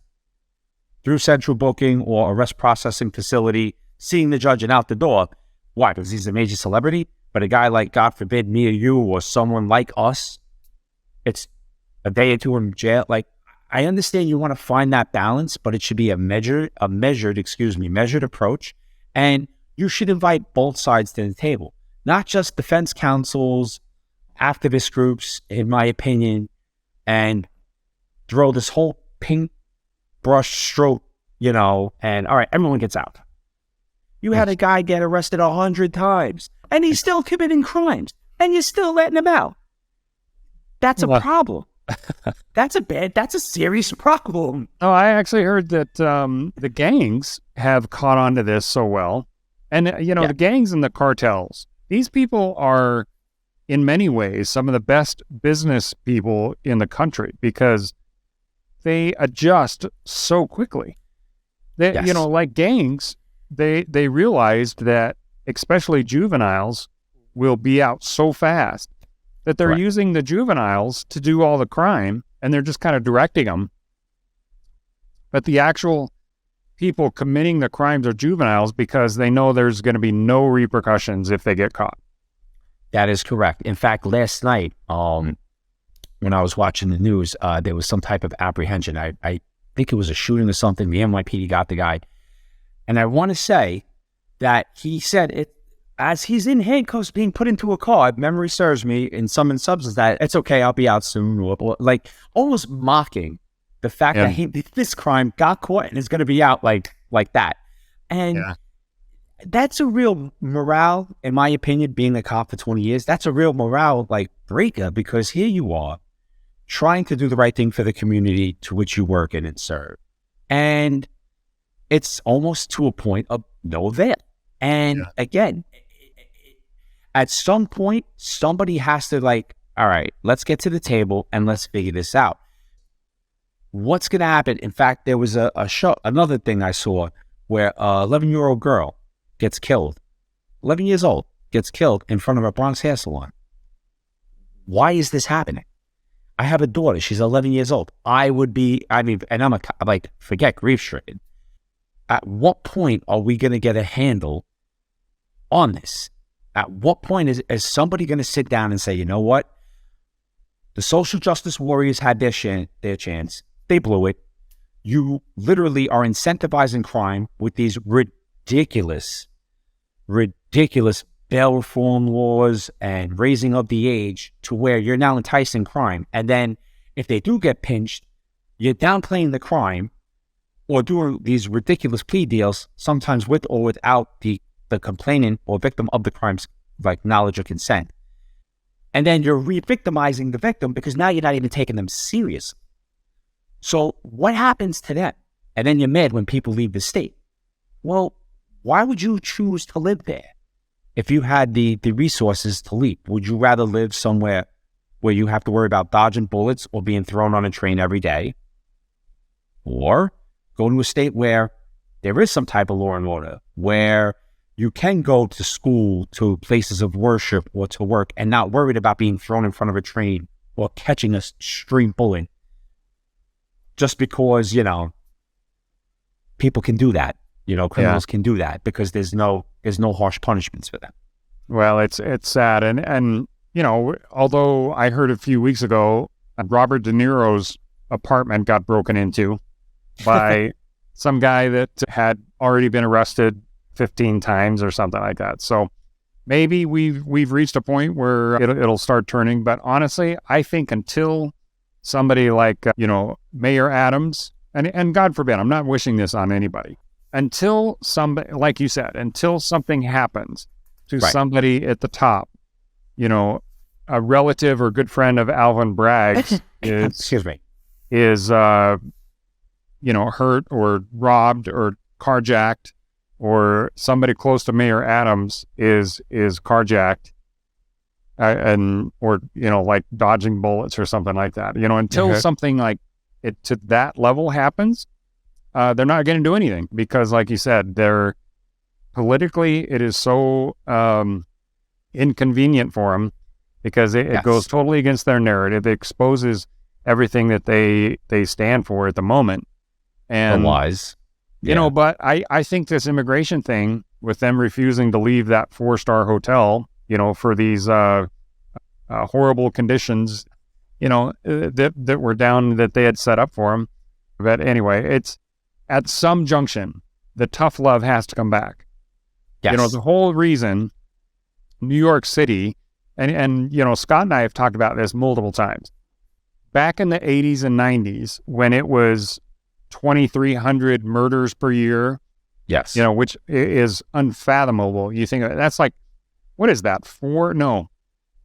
Speaker 3: through central booking or arrest processing facility, seeing the judge and out the door? Why? Because he's a major celebrity? But a guy like, God forbid, me or you or someone like us, it's a day or two in jail. Like, I understand you want to find that balance, but it should be a measured approach. And you should invite both sides to the table, not just defense counsels, activist groups, in my opinion, and throw this whole pink brush stroke, and all right, everyone gets out. You had a guy get arrested 100 times and he's still committing crimes and you're still letting him out. That's a problem. That's a serious problem.
Speaker 2: Oh, I actually heard that the gangs have caught on to this so well. And, the gangs and the cartels, these people are, in many ways, some of the best business people in the country because they adjust so quickly. They,
Speaker 3: Yes.
Speaker 2: Like gangs, they realized that especially juveniles will be out so fast that they're
Speaker 3: Correct.
Speaker 2: using the juveniles to do all the crime, and they're just kind of directing them. But the actual people committing the crimes are juveniles because they know there's going to be no repercussions if they get caught.
Speaker 3: That is correct. In fact, last night, when I was watching the news, there was some type of apprehension. I think it was a shooting or something. The NYPD got the guy. And I want to say that he said it as he's in handcuffs being put into a car. Memory serves me, in some substance, that it's okay, I'll be out soon. Or like almost mocking the fact that this crime got caught and is going to be out like that. And that's a real morale, in my opinion, being a cop for 20 years. That's a real morale breaker, because here you are trying to do the right thing for the community to which you work in and serve. And it's almost to a point of no avail. And again, at some point, somebody has to all right, let's get to the table and let's figure this out. What's going to happen? In fact, there was another thing I saw where a 11-year-old girl gets killed. 11 years old, gets killed in front of a Bronx hair salon. Why is this happening? I have a daughter. She's 11 years old. And I'm forget grief-stricken. At what point are we going to get a handle on this? At what point is somebody going to sit down and say, you know what? The social justice warriors had their chance. They blew it. You literally are incentivizing crime with these ridiculous bail reform laws and raising of the age to where you're now enticing crime. And then if they do get pinched, you're downplaying the crime or doing these ridiculous plea deals, sometimes with or without the complainant or victim of the crime's knowledge or consent. And then you're re-victimizing the victim because now you're not even taking them seriously. So what happens to them? And then you're mad when people leave the state. Well, why would you choose to live there if you had the resources to leave? Would you rather live somewhere where you have to worry about dodging bullets or being thrown on a train every day? Or go to a state where there is some type of law and order, where you can go to school, to places of worship, or to work and not worried about being thrown in front of a train or catching a street bullet just because, people can do that. Criminals can do that because there's no harsh punishments for them.
Speaker 2: Well, it's sad. And although I heard a few weeks ago, Robert De Niro's apartment got broken into by some guy that had already been arrested 15 times or something like that. So maybe we've reached a point where it'll start turning. But honestly, I think until somebody like, Mayor Adams, and God forbid, I'm not wishing this on anybody, until somebody, like you said, until something happens to somebody at the top, a relative or good friend of Alvin Bragg's is hurt or robbed or carjacked, or somebody close to Mayor Adams is carjacked, or like dodging bullets or something like that. Until something like it to that level happens, they're not going to do anything, because, like you said, they're politically, it is so inconvenient for them, because it goes totally against their narrative. It exposes everything that they stand for at the moment. And
Speaker 3: the lies.
Speaker 2: But I think this immigration thing, with them refusing to leave that 4-star hotel, for these horrible conditions, that were down, that they had set up for them. But anyway, it's at some junction, the tough love has to come back.
Speaker 3: Yes.
Speaker 2: The whole reason New York City, and Scott and I have talked about this multiple times. Back in the 80s and 90s, when it was 2,300 murders per year,
Speaker 3: yes,
Speaker 2: which is unfathomable. You think that's like, what is that?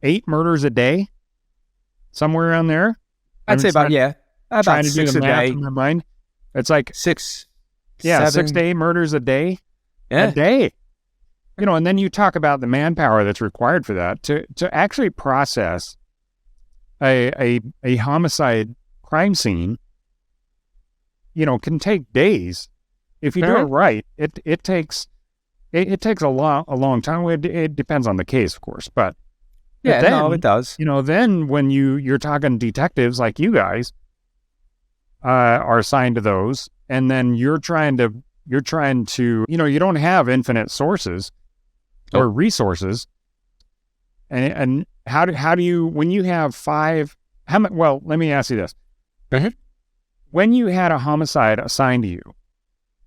Speaker 2: 8 murders a day, somewhere around there.
Speaker 3: I'd say about
Speaker 2: trying to do
Speaker 3: 6
Speaker 2: the
Speaker 3: a
Speaker 2: math
Speaker 3: day.
Speaker 2: in my mind. It's like
Speaker 3: 6,
Speaker 2: 7,
Speaker 3: 6
Speaker 2: to 8 murders a day. A day. And then you talk about the manpower that's required for that to actually process a homicide crime scene. Can take days. If you do it right, it takes a long time. It depends on the case, of course, but
Speaker 3: it does.
Speaker 2: Then when you're talking detectives like you guys are assigned to those, and then you're trying to you don't have infinite sources or resources, and how do you, when you have 5? Well, let me ask you this. When you had a homicide assigned to you,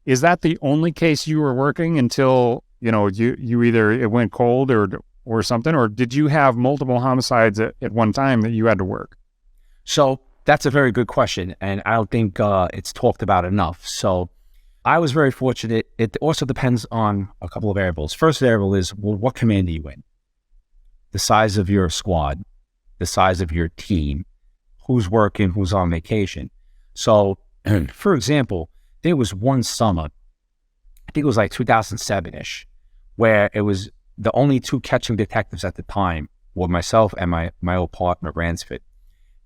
Speaker 2: is that the only case you were working until, you either it went cold or something, or did you have multiple homicides at one time that you had to work?
Speaker 3: So that's a very good question, and I don't think it's talked about enough. So I was very fortunate. It also depends on a couple of variables. First variable is, what command are you in? The size of your squad, the size of your team, who's working, who's on vacation. So, for example, there was one summer, I think it was like 2007-ish, where it was the only 2 catching detectives at the time were myself and my old partner, Ransford.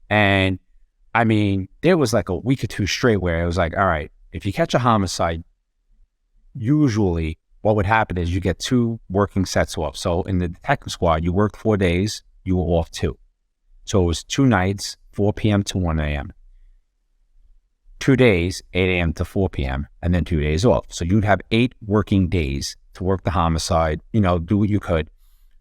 Speaker 3: And, I mean, there was like a week or 2 straight where it was like, all right, if you catch a homicide, usually what would happen is you get 2 working sets off. So in the detective squad, you worked 4 days, you were off 2. So it was 2 nights, 4 p.m. to 1 a.m. 2 days, 8 a.m. to 4 p.m., and then 2 days off. So you'd have 8 working days to work the homicide, do what you could.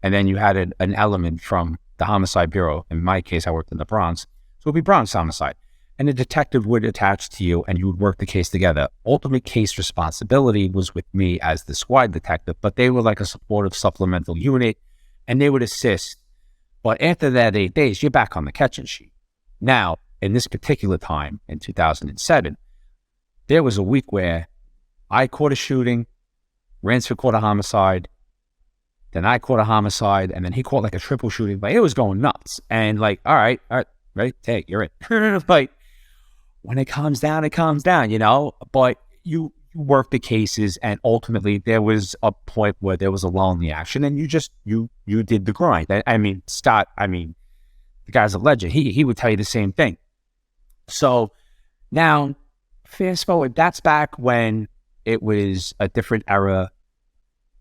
Speaker 3: And then you had an element from the homicide bureau. In my case, I worked in the Bronx. So it'd be Bronx homicide. And the detective would attach to you and you would work the case together. Ultimate case responsibility was with me as the squad detective, but they were like a supportive supplemental unit and they would assist. But after that 8 days, you're back on the catching sheet. Now, in this particular time, in 2007, there was a week where I caught a shooting, Ransford caught a homicide, then I caught a homicide, and then he caught like a triple shooting. Like, it was going nuts. And like, all right, ready? Hey, you're in. Like, when it calms down, but you work the cases, and ultimately there was a point where there was a lull in the action, and you did the grind. I mean, Scott, the guy's a legend. He would tell you the same thing. So now, fast forward, that's back when it was a different era.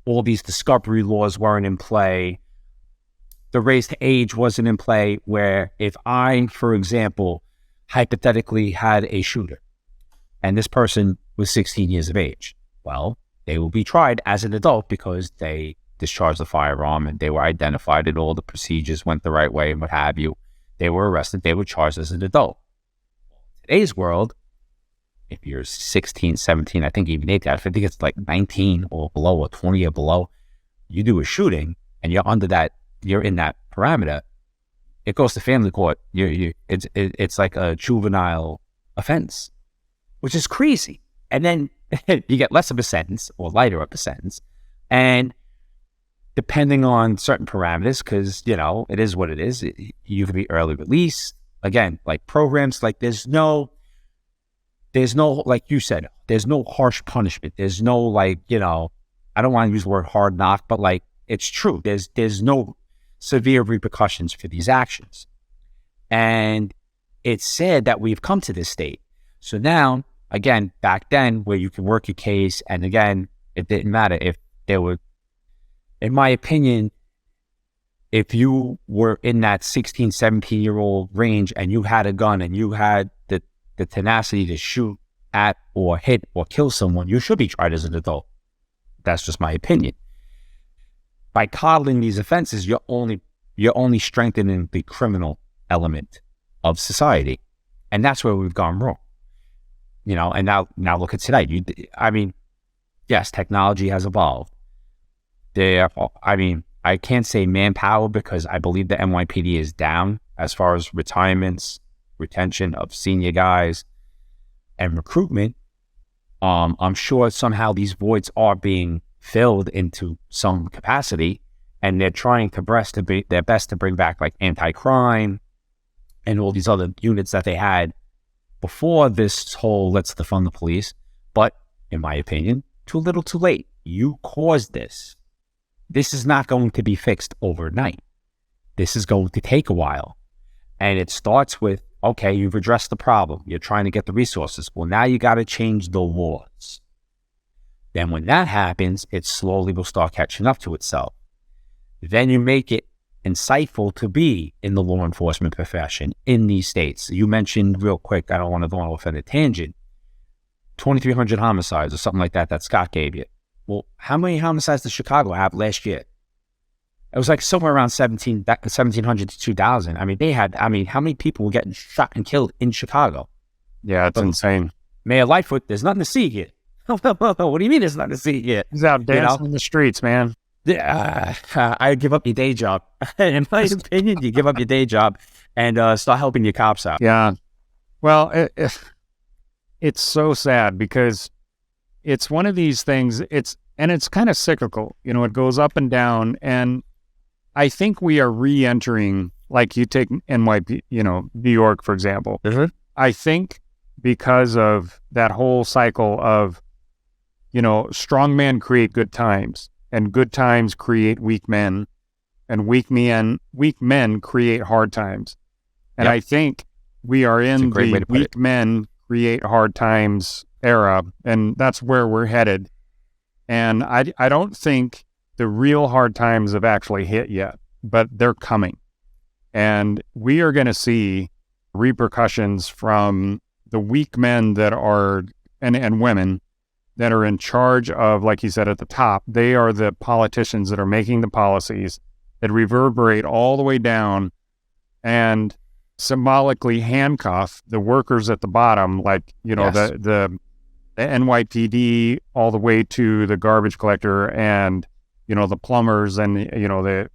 Speaker 3: All these discovery laws weren't in play. The race to age wasn't in play, where if I, for example, hypothetically had a shooter and this person was 16 years of age, well, they will be tried as an adult because they discharged the firearm and they were identified and all the procedures went the right way and what have you. They were arrested. They were charged as an adult. In today's world, if you're 16, 17, I think even 18, I think it's like 19 or below or 20 or below, you do a shooting and you're under that, you're in that parameter, it goes to family court. It's like a juvenile offense, which is crazy. And then you get less of a sentence or lighter of a sentence. And depending on certain parameters, because, it is what it is, you can be early release. Again, like programs, like there's no there's no, like you said, there's no harsh punishment. There's no like, I don't want to use the word hard knock, but like, it's true. There's no severe repercussions for these actions. And it's sad that we've come to this state. So now, again, back then where you can work your case, and again, it didn't matter if there were, in my opinion, if you were in that 16, 17-year-old range and you had a gun and you had the tenacity to shoot at or hit or kill someone, you should be tried as an adult. That's just my opinion. By coddling these offenses, you're only strengthening the criminal element of society. And that's where we've gone wrong. And now look at today. Yes, technology has evolved. I can't say manpower because I believe the NYPD is down as far as retirements, retention of senior guys, and recruitment. I'm sure somehow these voids are being filled into some capacity, and they're trying their best to bring back like anti-crime and all these other units that they had before this whole let's defund the police. But in my opinion, too little too late. You caused this. This is not going to be fixed overnight. This is going to take a while. And it starts with, okay, you've addressed the problem. You're trying to get the resources. Well, now you got to change the laws. Then when that happens, it slowly will start catching up to itself. Then you make it insightful to be in the law enforcement profession in these states. You mentioned real quick, I don't want to go off on a tangent, 2,300 homicides or something like that Scott gave you. Well, how many homicides did Chicago have last year? It was like somewhere around 1,700 to 2,000. How many people were getting shot and killed in Chicago?
Speaker 2: Yeah, it's insane.
Speaker 3: Mayor Lightfoot, there's nothing to see here. What do you mean there's nothing to see here?
Speaker 2: He's out dancing in the streets, man.
Speaker 3: Yeah, I give up your day job. In my opinion, you give up your day job and start helping your cops out.
Speaker 2: Yeah. Well, it's so sad because it's one of these things, it's kind of cyclical. It goes up and down. And I think we are re-entering, like you take NYPD, New York, for example.
Speaker 3: Mm-hmm.
Speaker 2: I think because of that whole cycle of, strong men create good times, and good times create weak men, and weak men create hard times. And
Speaker 3: Yep.
Speaker 2: I think we are in the weak men create hard times era, and that's where we're headed. And I don't think the real hard times have actually hit yet, but they're coming. And we are going to see repercussions from the weak men that are, and women that are in charge of, like you said at the top, they are the politicians that are making the policies that reverberate all the way down and symbolically handcuff the workers at the bottom, like,
Speaker 3: Yes.
Speaker 2: the NYPD all the way to the garbage collector and, the plumbers and,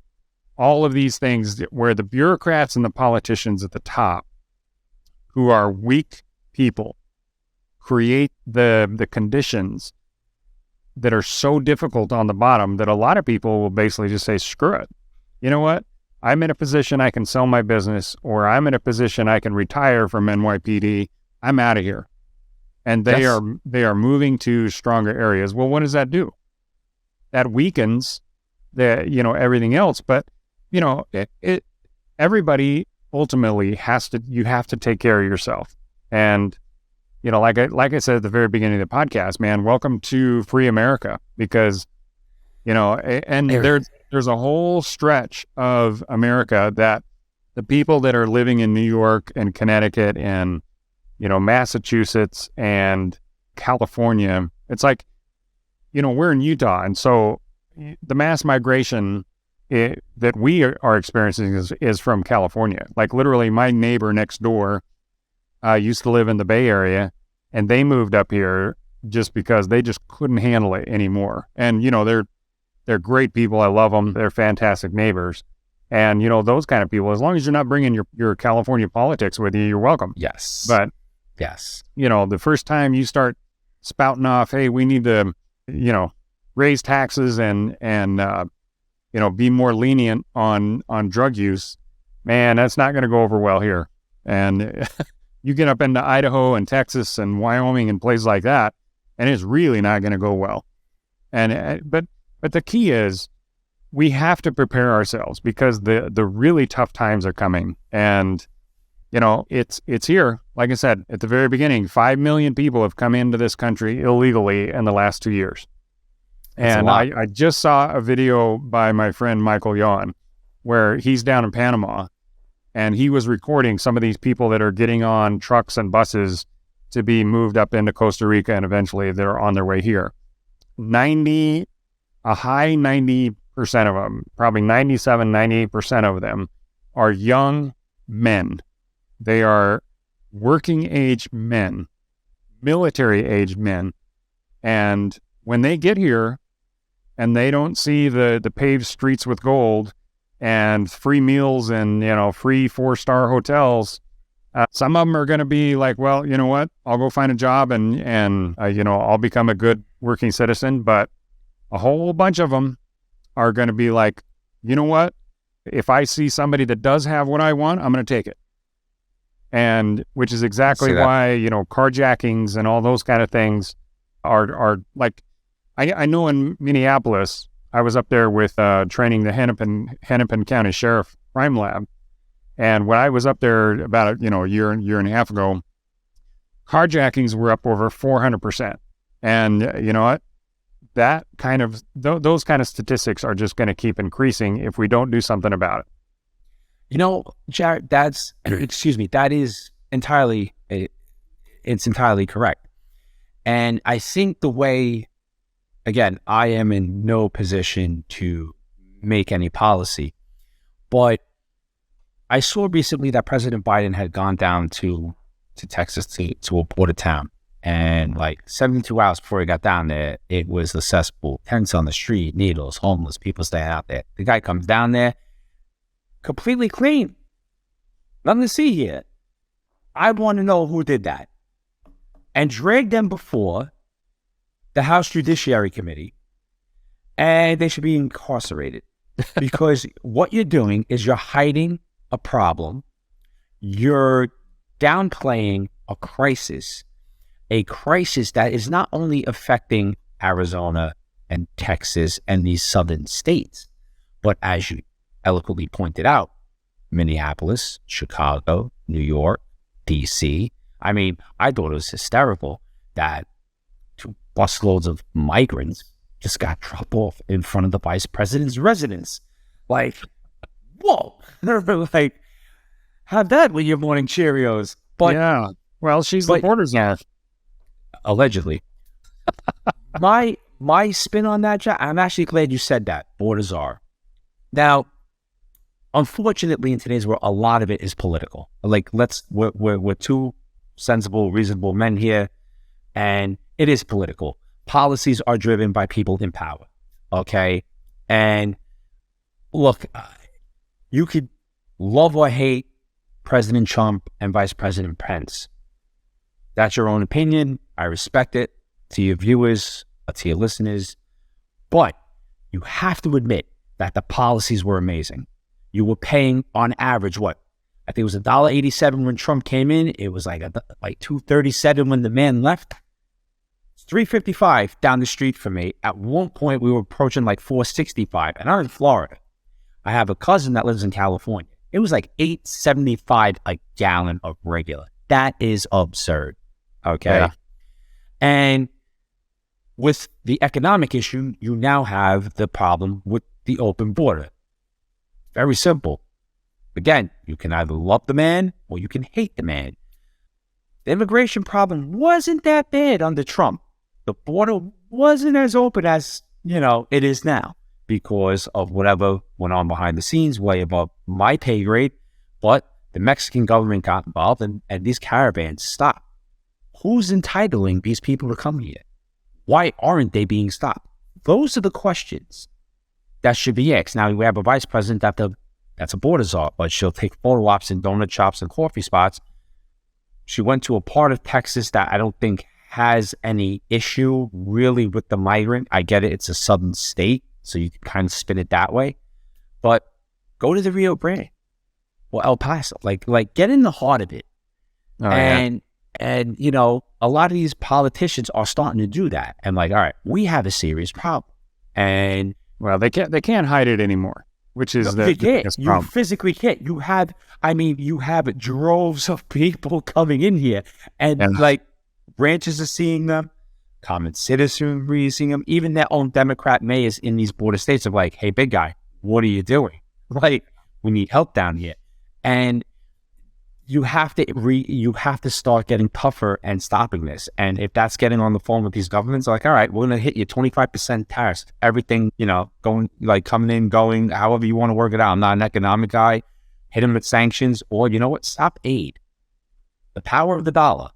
Speaker 2: all of these things where the bureaucrats and the politicians at the top, who are weak people, create the conditions that are so difficult on the bottom that a lot of people will basically just say, screw it. You know what? I'm in a position I can sell my business, or I'm in a position I can retire from NYPD. I'm out of here. And they are moving to stronger areas. Well, what does that do? That weakens everything else. But, everybody ultimately you have to take care of yourself. And, like I said at the very beginning of the podcast, man, welcome to free America, because, and there's a whole stretch of America that the people that are living in New York and Connecticut and, Massachusetts and California, it's like, we're in Utah. And so the mass migration that we are experiencing is from California. Like literally my neighbor next door used to live in the Bay Area, and they moved up here just because they just couldn't handle it anymore. And, they're great people. I love them. They're fantastic neighbors. And, those kind of people, as long as you're not bringing your California politics with you, you're welcome.
Speaker 3: Yes.
Speaker 2: But,
Speaker 3: yes,
Speaker 2: the first time you start spouting off, hey, we need to, raise taxes and be more lenient on drug use, man, that's not going to go over well here. And you get up into Idaho and Texas and Wyoming and places like that, and it's really not going to go well. And but the key is we have to prepare ourselves because the really tough times are coming. And it's here. Like I said at the very beginning, 5 million people have come into this country illegally in the last 2 years. And I just saw a video by my friend Michael Yon where he's down in Panama, and he was recording some of these people that are getting on trucks and buses to be moved up into Costa Rica, and eventually they're on their way here. A high 90% of them, probably 97, 98% of them are young men. They are working age men, military age men. And when they get here and they don't see the paved streets with gold and free meals and, free 4-star hotels, some of them are going to be like, well, you know what? I'll go find a job and I'll become a good working citizen. But a whole bunch of them are going to be like, you know what? If I see somebody that does have what I want, I'm going to take it. And which is exactly why, carjackings and all those kind of things are like, I know in Minneapolis, I was up there with training the Hennepin County Sheriff Crime Lab. And when I was up there about, a year and a half ago, carjackings were up over 400%. And you know what? That kind of, those kind of statistics are just going to keep increasing if we don't do something about it.
Speaker 3: Jared, that is entirely correct. And I think again, I am in no position to make any policy, but I saw recently that President Biden had gone down to Texas to a border town. And like 72 hours before he got down there, it was a cesspool, tents on the street, needles, homeless, people staying out there. The guy comes down there, completely clean. Nothing to see here. I want to know who did that. And dragged them before the House Judiciary Committee, and they should be incarcerated. Because what you're doing is you're hiding a problem. You're downplaying a crisis that is not only affecting Arizona and Texas and these southern states, but as you eloquently pointed out, Minneapolis, Chicago, New York, DC. I mean, I thought it was hysterical that 2 busloads of migrants just got dropped off in front of the vice president's residence. Like, whoa. Like, have that with your morning Cheerios. But
Speaker 2: yeah, well, she's the border czar.
Speaker 3: Allegedly. My spin on that, Jack, I'm actually glad you said that, border czar. Now, unfortunately, in today's world, a lot of it is political. Like, we're 2 sensible, reasonable men here, and it is political. Policies are driven by people in power, okay? And look, you could love or hate President Trump and Vice President Pence. That's your own opinion. I respect it. To your viewers, to your listeners. But you have to admit that the policies were amazing. You were paying, on average, what? I think it was $1.87 when Trump came in. It was like $2.37 when the man left. It's $3.55 down the street for me. At one point, we were approaching like $4.65, and I'm in Florida. I have a cousin that lives in California. It was like $8.75 a gallon of regular. That is absurd. Okay. Yeah. And with the economic issue, you now have the problem with the open border. Very simple. Again, you can either love the man or you can hate the man. The immigration problem wasn't that bad under Trump. The border wasn't as open as, it is now because of whatever went on behind the scenes, way above my pay grade. But the Mexican government got involved and these caravans stopped. Who's entitling these people to come here? Why aren't they being stopped? Those are the questions that should be asked. Now, we have a vice president that's a border czar, but she'll take photo ops and donut shops and coffee spots. She went to a part of Texas that I don't think has any issue really with the migrant. I get it. It's a southern state, so you can kind of spin it that way. But go to the Rio Grande or El Paso. Like get in the heart of it
Speaker 2: Oh,
Speaker 3: and you know, a lot of these politicians are starting to do that. And like, all right, we have a serious problem. And
Speaker 2: well, they can't hide it anymore, which is the
Speaker 3: you can't.
Speaker 2: biggest
Speaker 3: You
Speaker 2: problem.
Speaker 3: physically can't. You have droves of people coming in here, and like ranchers are seeing them, common citizenry is seeing them, even their own Democrat mayors in these border states are like, hey, big guy, what are you doing? Like, we need help down here. And you have to start getting tougher and stopping this. And if that's getting on the phone with these governments, like, all right, we're going to hit you 25% tariffs, everything, you know, going, like coming in, going, however you want to work it out. I'm not an economic guy. Hit them with sanctions, or you know what? Stop aid. The power of the dollar.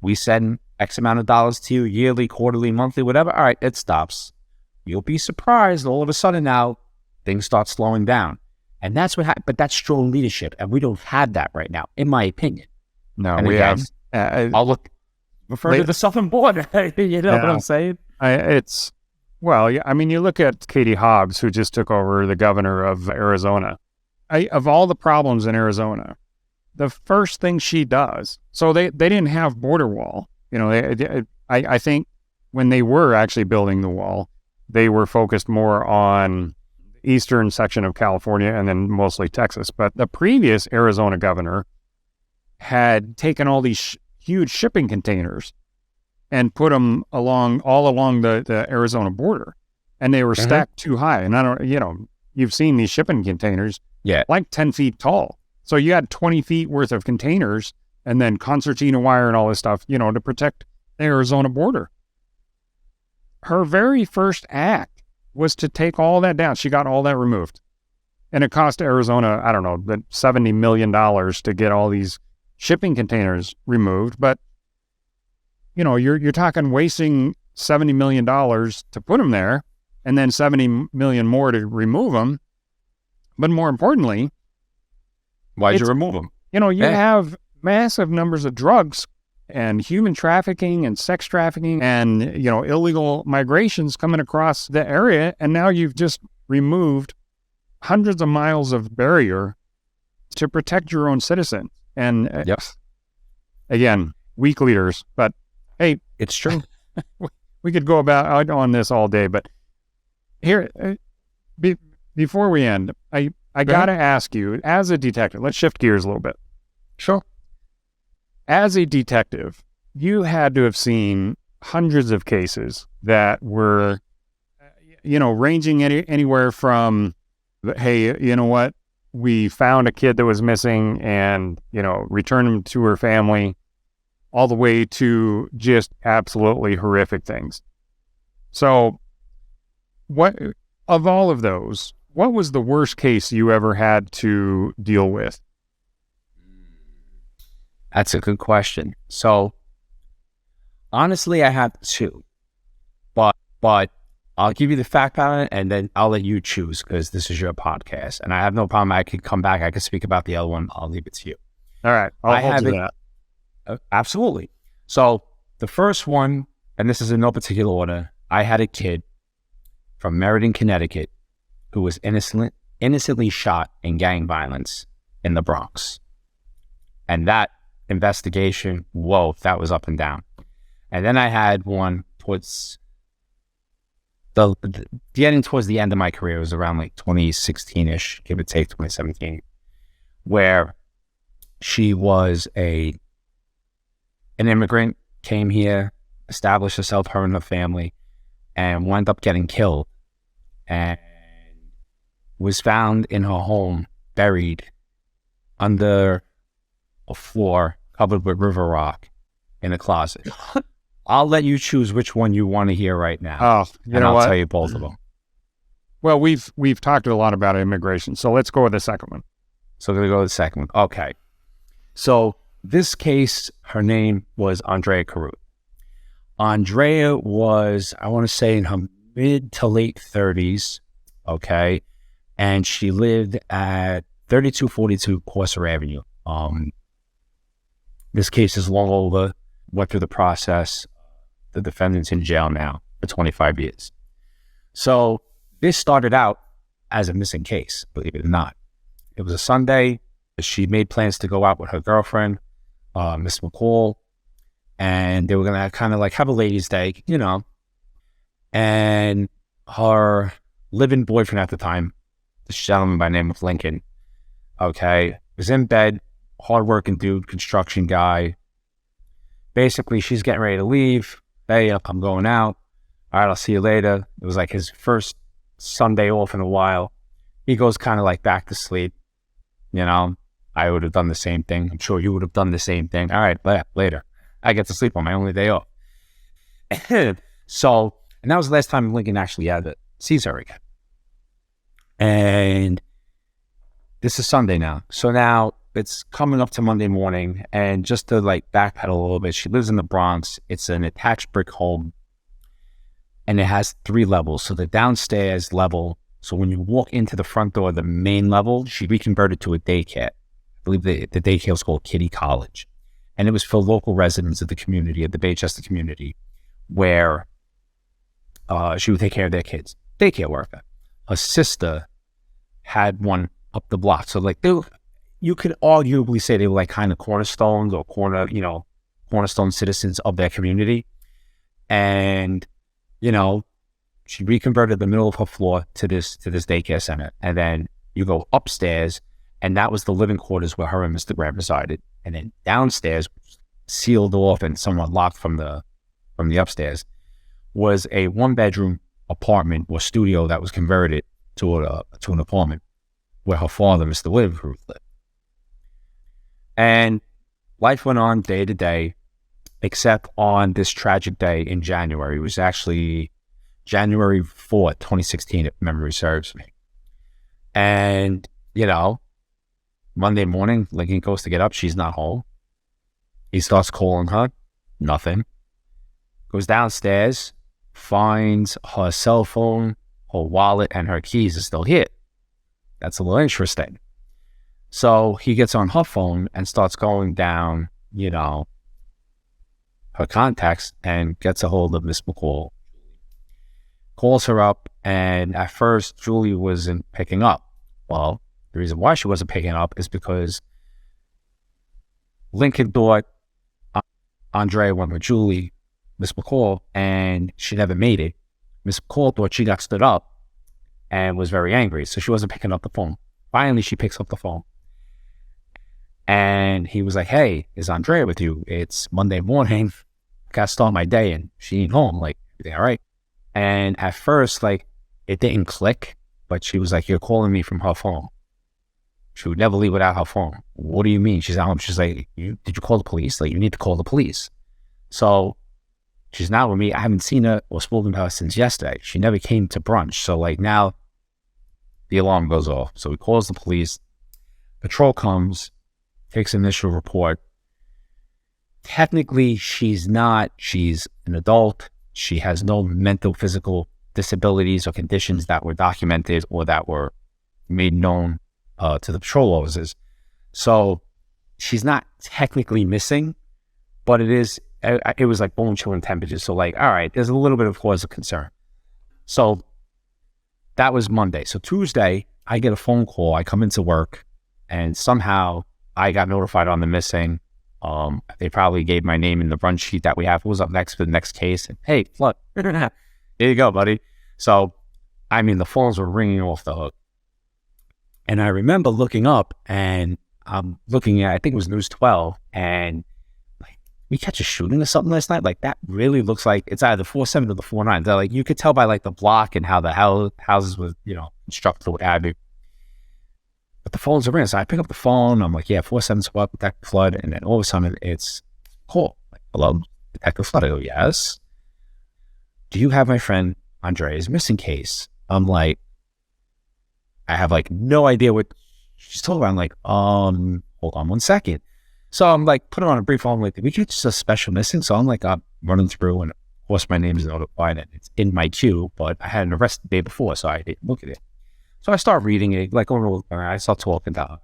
Speaker 3: We send X amount of dollars to you yearly, quarterly, monthly, whatever. All right, it stops. You'll be surprised. All of a sudden now, things start slowing down. And that's what happened. But that's strong leadership. And we don't have that right now, in my opinion.
Speaker 2: No,
Speaker 3: and
Speaker 2: we
Speaker 3: again,
Speaker 2: have.
Speaker 3: I'll refer to the southern border. You know what I'm saying?
Speaker 2: I mean, you look at Katie Hobbs, who just took over the governor of Arizona. Of all the problems in Arizona, the first thing she does, so they didn't have border wall. You know, I think when they were actually building the wall, they were focused more on eastern section of California and then mostly Texas. But the previous Arizona governor had taken all these huge shipping containers and put them all along the Arizona border, and they were stacked too high. And I don't, you know, you've seen these shipping containers, like 10 feet tall. So you had 20 feet worth of containers and then concertina wire and all this stuff, you know, to protect the Arizona border. Her very first act was to take all that down. She got all that removed. And it cost Arizona, I don't know, $70 million to get all these shipping containers removed. But, you know, you're talking wasting $70 million to put them there and then $70 million more to remove them. But more importantly,
Speaker 3: why'd you remove them?
Speaker 2: You know, you have massive numbers of drugs and human trafficking and sex trafficking and, you know, illegal migrations coming across the area. And now you've just removed hundreds of miles of barrier to protect your own citizens. And again, weak leaders, but hey,
Speaker 3: it's true.
Speaker 2: We could go about on this all day, but here, before we end, I got to ask you, as a detective, let's shift gears a little bit.
Speaker 3: Sure.
Speaker 2: As a detective, you had to have seen hundreds of cases that were, you know, ranging anywhere from, hey, you know what, we found a kid that was missing and, you know, returned him to her family, all the way to just absolutely horrific things. So what, of all of those, what was the worst case you ever had to deal with?
Speaker 3: That's a good question. So honestly, I have two, but I'll give you the fact pattern and then I'll let you choose because this is your podcast and I have no problem. I could come back. I could speak about the other one. I'll leave it to you.
Speaker 2: All right. I'll hold you that.
Speaker 3: Absolutely. So the first one, and this is in no particular order, I had a kid from Meriden, Connecticut, who was innocently shot in gang violence in the Bronx. And that investigation, whoa, that was up and down. And then I had one towards getting towards the end of my career. It was around like 2016-ish, give or take 2017, where she was an immigrant, came here, established herself, her and her family, and wound up getting killed and was found in her home, buried under a floor covered with river rock in a closet. I'll let you choose which one you want to hear right now.
Speaker 2: Oh,
Speaker 3: I'll tell you both of them.
Speaker 2: Well, we've talked a lot about immigration, so let's go with the second one.
Speaker 3: So we're going to go with the second one. Okay. So this case, her name was Andrea Carruth. Andrea was, I want to say, in her mid to late 30s, okay? And she lived at 3242 Corsair Avenue. This case is long over, went through the process. The defendant's in jail now for 25 years. So this started out as a missing case, believe it or not. It was a Sunday. She made plans to go out with her girlfriend, Miss McCall, and they were going to kind of like have a ladies' day, and her living boyfriend at the time, this gentleman by the name of Lincoln, okay, was in bed, hardworking dude, construction guy. Basically, she's getting ready to leave. Hey, I'm going out. All right, I'll see you later. It was like his first Sunday off in a while. He goes kind of like back to sleep. I would have done the same thing. I'm sure you would have done the same thing. All right, later. I get to sleep on my only day off. So, and that was the last time Lincoln actually had to see her again. And this is Sunday now. So now it's coming up to Monday morning. And just to like backpedal a little bit, she lives in the Bronx. It's an attached brick home. And it has 3 levels. So the downstairs level, so when you walk into the front door, the main level, she reconverted to a daycare. I believe the daycare was called Kitty College. And it was for local residents of the community, of the Baychester community, where she would take care of their kids. Daycare worker. Her sister had one up the block. So like you could arguably say they were like kind of cornerstones or cornerstone citizens of their community. And, she reconverted the middle of her floor to this daycare center. And then you go upstairs, and that was the living quarters where her and Mr. Graham resided. And then downstairs, sealed off and somewhat locked from the upstairs, was a 1-bedroom apartment or studio that was converted to an apartment where her father, Mr. Williams, lived. And life went on day to day, except on this tragic day in January. It was actually January 4th, 2016, if memory serves me. And, Monday morning, Lincoln goes to get up. She's not home. He starts calling her. Nothing. Goes downstairs, finds her cell phone, her wallet, and her keys are still here. That's a little interesting. So he gets on her phone and starts going down, her contacts and gets a hold of Miss McCall. Calls her up, and at first, Julie wasn't picking up. Well, the reason why she wasn't picking up is because Lincoln thought Andrea went with Julie, Miss McCall, and she never made it. Miss McCall thought she got stood up and was very angry, so she wasn't picking up the phone. Finally, she picks up the phone. And he was like, hey, is Andrea with you? It's Monday morning. Got to start my day, and she ain't home. Like, everything all right? And at first, like, it didn't click, but she was like, you're calling me from her phone. She would never leave without her phone. What do you mean? She's like, did you call the police? Like, you need to call the police. So she's now with me. I haven't seen her or spoken to her since yesterday. She never came to brunch. So like now the alarm goes off. So he calls the police. Patrol comes, takes initial report. Technically, she's an adult. She has no mental, physical disabilities or conditions that were documented or that were made known to the patrol officers. So she's not technically missing, but it was like bone chilling temperatures. So like, all right, there's a little bit of cause of concern. So that was Monday. So Tuesday, I get a phone call. I come into work, and somehow I got notified on the missing. They probably gave my name in the run sheet that we have. Who was up next for the next case? And, hey, Flood, here you go, buddy. So, the phones were ringing off the hook. And I remember looking up, and I'm looking at, I think it was News 12, and like, we catch a shooting or something last night? Like, that really looks like it's either the 4-7 or the 4-9. They're like, you could tell by like the block and how the houses were, constructed or what have you. But the phones are ringing. So I pick up the phone. I'm like, yeah, 4-7 SWAT, Detective Flood. And then all of a sudden it's call. Like, hello, Detective Flood. I go, yes. Do you have my friend Andrea's missing case? I'm like, I have like no idea what she's talking about. I'm like, hold on one second. So I'm like, put it on a brief phone. I'm like, did we get just a special missing? So I'm like, I'm running through, and of course my name is notified and it's in my queue, but I had an arrest the day before, so I didn't look at it. So I start reading it, like I start talking down.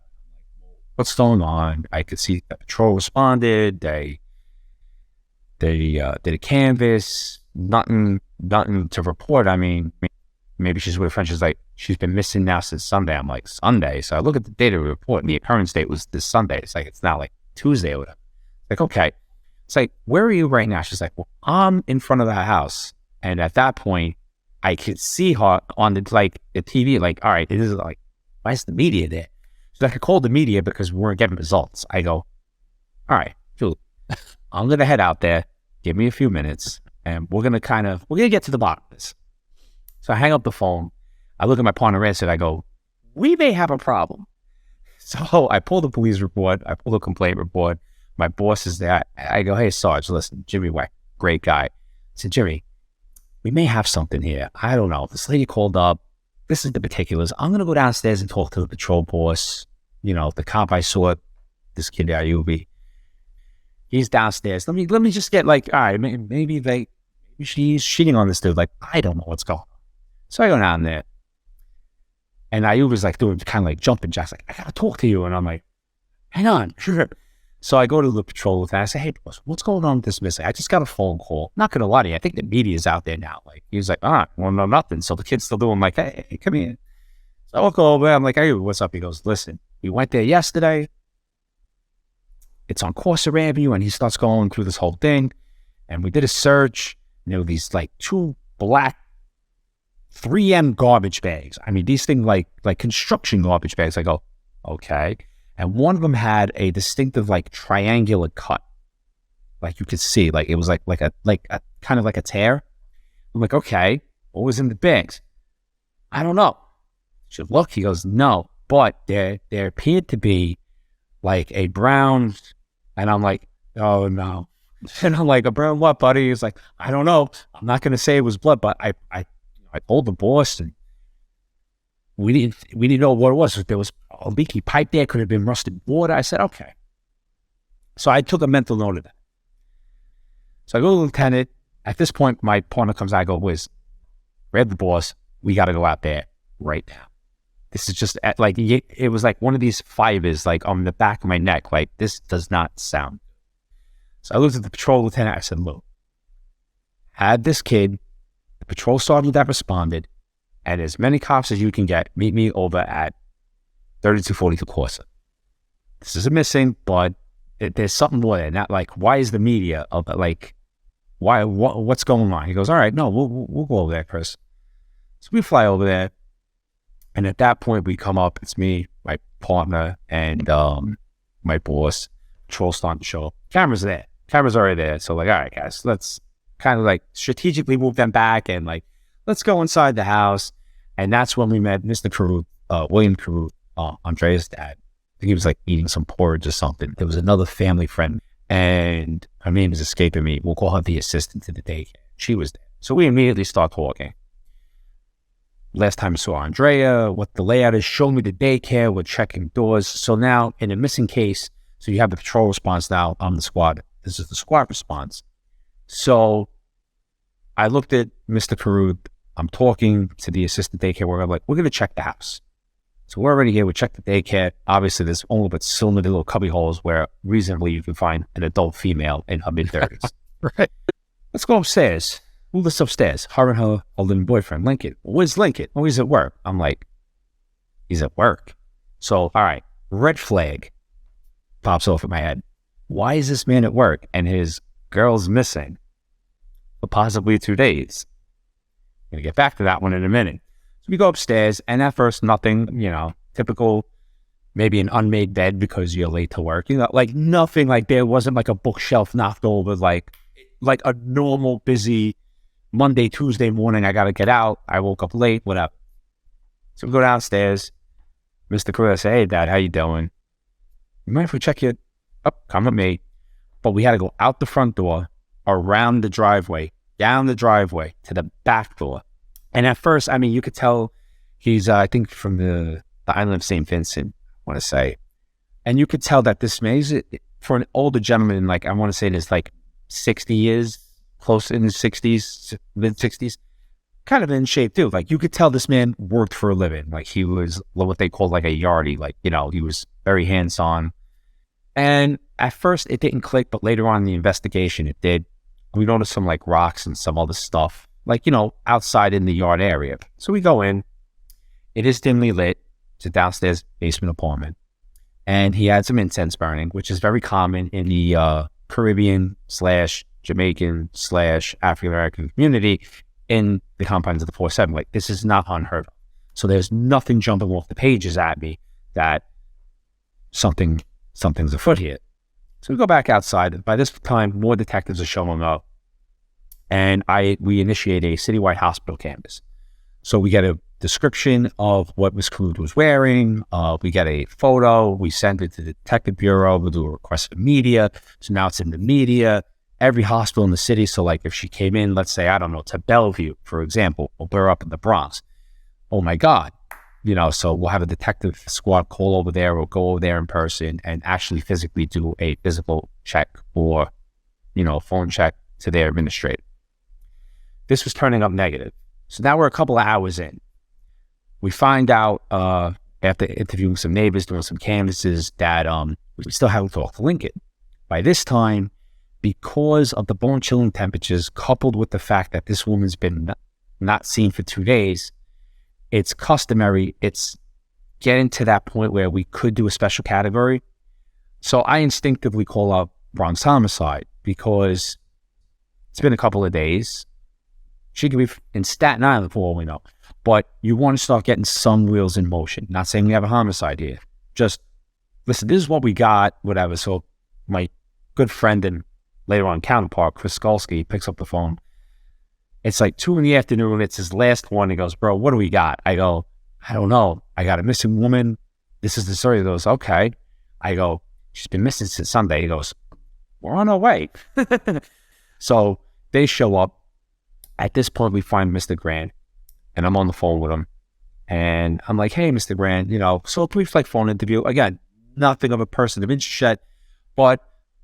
Speaker 3: What's going on? I could see the patrol responded. They did a canvas. Nothing to report. Maybe she's with a friend. She's like, she's been missing now since Sunday. I'm like, Sunday? So I look at the date of the report, and the occurrence date was this Sunday. It's like, it's not like Tuesday or whatever. Like, okay. It's like, where are you right now? She's like, well, I'm in front of the house. And at that point, I could see her on the TV, like, all right, it is like, why is the media there? She's like, I called the media because we weren't getting results. I go, all right, Julie, I'm going to head out there. Give me a few minutes and we're going to get to the bottom of this. So I hang up the phone. I look at my partner and I go, we may have a problem. So I pull the police report. I pull the complaint report. My boss is there. I go, hey, Sarge, listen, Jimmy White, great guy. I said, Jimmy, we may have something here. I don't know. This lady called up. This is the particulars. I'm going to go downstairs and talk to the patrol boss. You know, the cop I saw, this kid Ayubi, he's downstairs. Let me just get all right, maybe she's cheating on this dude. Like, I don't know what's going on. So I go down there. And Ayubi's doing kind of jumping jacks. Like, I got to talk to you. And I'm like, hang on, sure. So I go to the patrol with that. I say, hey, boss, what's going on with this missing? I just got a phone call. Not going to lie to you. I think the media's out there now. He's like, well, no, nothing. So the kid's still doing hey, come here. So I'll go over there. I'm like, hey, what's up? He goes, listen, we went there yesterday. It's on Corsa Avenue. And he starts going through this whole thing. And we did a search. And there were these two black 3M garbage bags. I mean, these things like construction garbage bags. I go, okay. And one of them had a distinctive triangular cut. You could see, it was like a kind of like a tear. I'm like, okay, what was in the bags? I don't know. Should look. He goes, no, but there appeared to be a brown, and I'm like, oh no. And I'm like, a brown what, buddy? He's like, I don't know. I'm not gonna say it was blood, but I told the boss, and we didn't know what it was. There was a leaky pipe there, could have been rusted water. I said, okay. So I took a mental note of that. So I go to the lieutenant. At this point, my partner comes out. I go, Wiz, grab the boss. We got to go out there right now. This is just it was one of these fibers on the back of my neck. This does not sound. So I looked at the patrol lieutenant. I said, look, had this kid, the patrol sergeant that responded, and as many cops as you can get, meet me over at 3242 Corsa. This is a missing, but there's something more there. Not why is the media what's going on? He goes, all right, no, we'll go over there, Chris. So we fly over there, and at that point we come up. It's me, my partner, and my boss. Patrol starting to show up. Cameras there. Cameras already there. So all right, guys, let's kind of strategically move them back and let's go inside the house. And that's when we met Mr. Caruth, William Caruth, Andrea's dad. I think he was eating some porridge or something. There was another family friend, and her name is escaping me. We'll call her the assistant to the daycare. She was there. So we immediately start talking. Last time I saw Andrea, what the layout is, show me the daycare, we're checking doors. So now in a missing case, so you have the patrol response now, I'm the squad. This is the squad response. So I looked at Mr. Caruth. I'm talking to the assistant daycare where I'm like, we're going to check the house. So we're already here. We checked the daycare. Obviously, there's only but so many little cubby holes where reasonably you can find an adult female in her mid-30s.
Speaker 2: Right.
Speaker 3: Let's go upstairs. Who lives upstairs? Her and her living boyfriend, Lincoln. Where's Lincoln? Oh, he's at work. I'm like, he's at work. So, all right, red flag pops off in my head. Why is this man at work and his girl's missing for possibly 2 days? I'm going to get back to that one in a minute. So we go upstairs, and at first, nothing, typical, maybe an unmade bed because you're late to work. Nothing there wasn't a bookshelf knocked over, like a normal busy Monday, Tuesday morning. I got to get out. I woke up late, whatever. So we go downstairs. Mr. Caruth said, hey, Dad, how you doing? You mind if we check you? Oh, come with me. But we had to go out the front door, around the driveway, down the driveway to the back door. And at first, you could tell he's, I think, from the island of St. Vincent, I want to say. And you could tell that this man, for an older gentleman, I want to say this, 60 years, close in his 60s, mid-60s, kind of in shape too. You could tell this man worked for a living. He was what they call a yardie. He was very hands-on. And at first, it didn't click, but later on in the investigation, it did. We noticed some rocks and some other stuff, outside in the yard area. So we go in. It is dimly lit. It's a downstairs basement apartment. And he had some incense burning, which is very common in the Caribbean / Jamaican / African American community in the confines of the 4-7. Like, this is not unheard of. So there's nothing jumping off the pages at me that something's afoot here. So we go back outside. By this time, more detectives are showing up, and we initiate a citywide hospital canvass. So we get a description of what Ms. Flood was wearing. We get a photo. We send it to the detective bureau. We'll do a request for media. So now it's in the media. Every hospital in the city. So like if she came in, let's say, I don't know, to Bellevue, for example, or we're up in the Bronx. Oh my God. So we'll have a detective squad call over there or go over there in person and actually physically do a physical check or, phone check to their administrator. This was turning up negative. So now we're a couple of hours in. We find out after interviewing some neighbors, doing some canvasses, that we still haven't talked to Lincoln. By this time, because of the bone-chilling temperatures, coupled with the fact that this woman's been not seen for 2 days, it's customary. It's getting to that point where we could do a special category. So I instinctively call out Bronx homicide because it's been a couple of days. She could be in Staten Island for all we know. But you want to start getting some wheels in motion. Not saying we have a homicide here. Just, listen, this is what we got, whatever. So my good friend and later on counterpart, Chris Skolsky, picks up the phone. It's like 2 PM. It's his last one. He goes, bro, what do we got? I go, I don't know. I got a missing woman. This is the story. He goes, okay. I go, she's been missing since Sunday. He goes, we're on our way. So they show up. At this point, we find Mr. Grant, and I'm on the phone with him. And I'm like, hey, Mr. Grant, so a brief phone interview. Again, nothing of a person of interest yet. But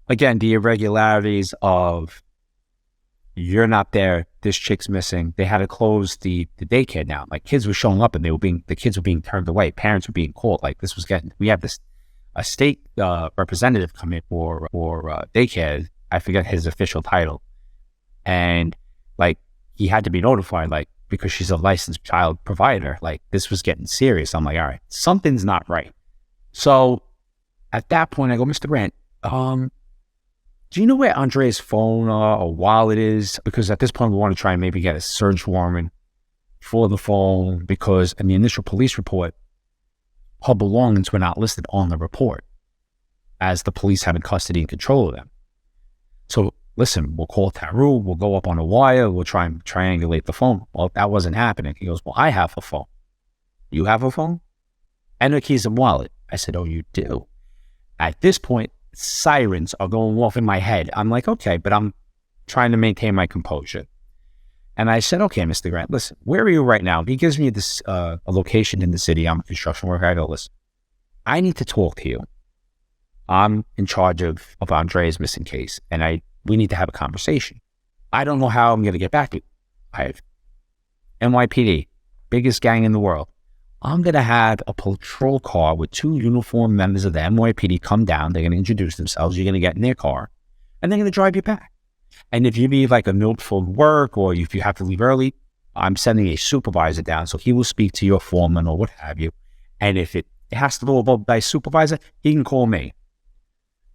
Speaker 3: again, the irregularities of you're not there, this chick's missing. They had to close the daycare down. Like, kids were showing up and the kids were being turned away. Parents were being called. Like, we have a state representative come in for daycare. I forget his official title. And like, he had to be notified, like, because she's a licensed child provider. Like, this was getting serious. I'm like, all right, something's not right. So at that point, I go, Mr. Grant, do you know where Andrea's phone or wallet is? Because at this point, we want to try and maybe get a search warrant for the phone, because in the initial police report, her belongings were not listed on the report as the police having custody and control of them. So listen, we'll call Taru, we'll go up on a wire, we'll try and triangulate the phone. Well, that wasn't happening. He goes, well, I have a phone. You have a phone? And her keys and wallet. I said, oh, you do? At this point, sirens are going off in my head. I'm like, okay, but I'm trying to maintain my composure. And I said, okay, Mr. Grant, listen, where are you right now? He gives me this a location in the city. I'm a construction worker. I go, listen, I need to talk to you. I'm in charge of Andrea's missing case, and we need to have a conversation. I don't know how I'm going to get back to you. I have NYPD, biggest gang in the world. I'm going to have a patrol car with 2 uniformed members of the NYPD come down. They're going to introduce themselves. You're going to get in their car, and they're going to drive you back. And if you need like a note for work, or if you have to leave early, I'm sending a supervisor down. So he will speak to your foreman or what have you. And if it has to go above by supervisor, he can call me.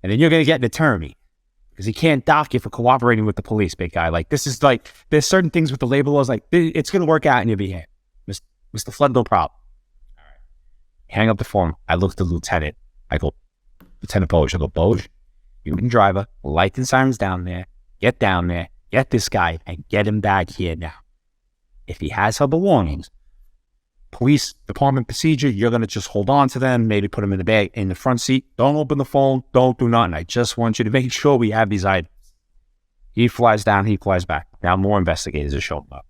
Speaker 3: And then you're going to get an attorney, because he can't dock you for cooperating with the police, big guy. Like, this is like, there's certain things with the labor laws, like, it's going to work out in your behalf. Mr. Flood, no problem. All right. Hang up the phone. I look at the lieutenant. I go, Lieutenant Boge. I go, Boge, you can drive her, light the sirens down there, get down there, get this guy, and get him back here now. If he has her belongings, police department procedure, you're going to just hold on to them, maybe put them in the bag, in the front seat. Don't open the phone. Don't do nothing. I just want you to make sure we have these items. He flies down, he flies back. Now more investigators are showing up.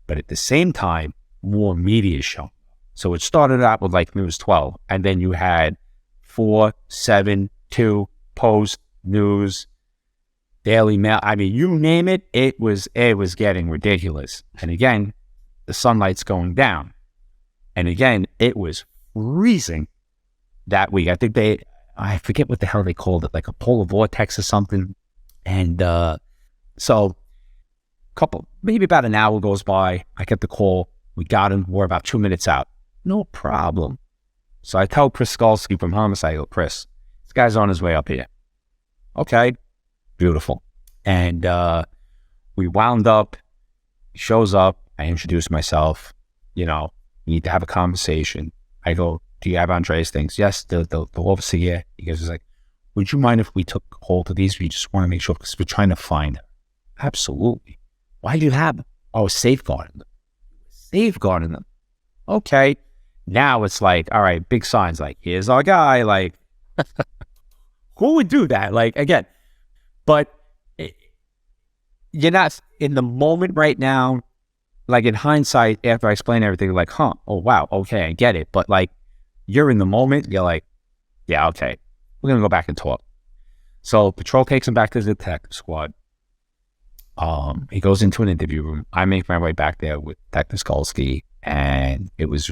Speaker 3: But at the same time, more media is showing up. So it started out with like News 12, and then you had 4, 7, 2, Post, News, Daily Mail. I mean, you name it, it was getting ridiculous. And again, the sunlight's going down. And again, it was freezing that week. I think I forget what the hell they called it, like a polar vortex or something. And so maybe about an hour goes by. I get the call. We got him. We're about 2 minutes out. No problem. So I tell Chris Skolsky from Homicide, I go, Chris, this guy's on his way up here. Okay. Beautiful. And we wound up, he shows up, I introduce myself, we need to have a conversation. I go, do you have Andrea's things? Yes, the officer here. He goes, he's like, would you mind if we took hold of these? We just want to make sure, because we're trying to find her. Absolutely. Why do you have them? Oh, safeguarding them. Safeguarding them. Okay. Now it's like, all right, big signs, like, here's our guy, like, who would do that? Like, again, but you're not in the moment right now. Like, in hindsight, after I explain everything, like, oh, wow, okay, I get it. But, like, you're in the moment, you're like, yeah, okay, we're going to go back and talk. So patrol takes him back to the detective squad. He goes into an interview room. I make my way back there with Detective Skolsky, and it was,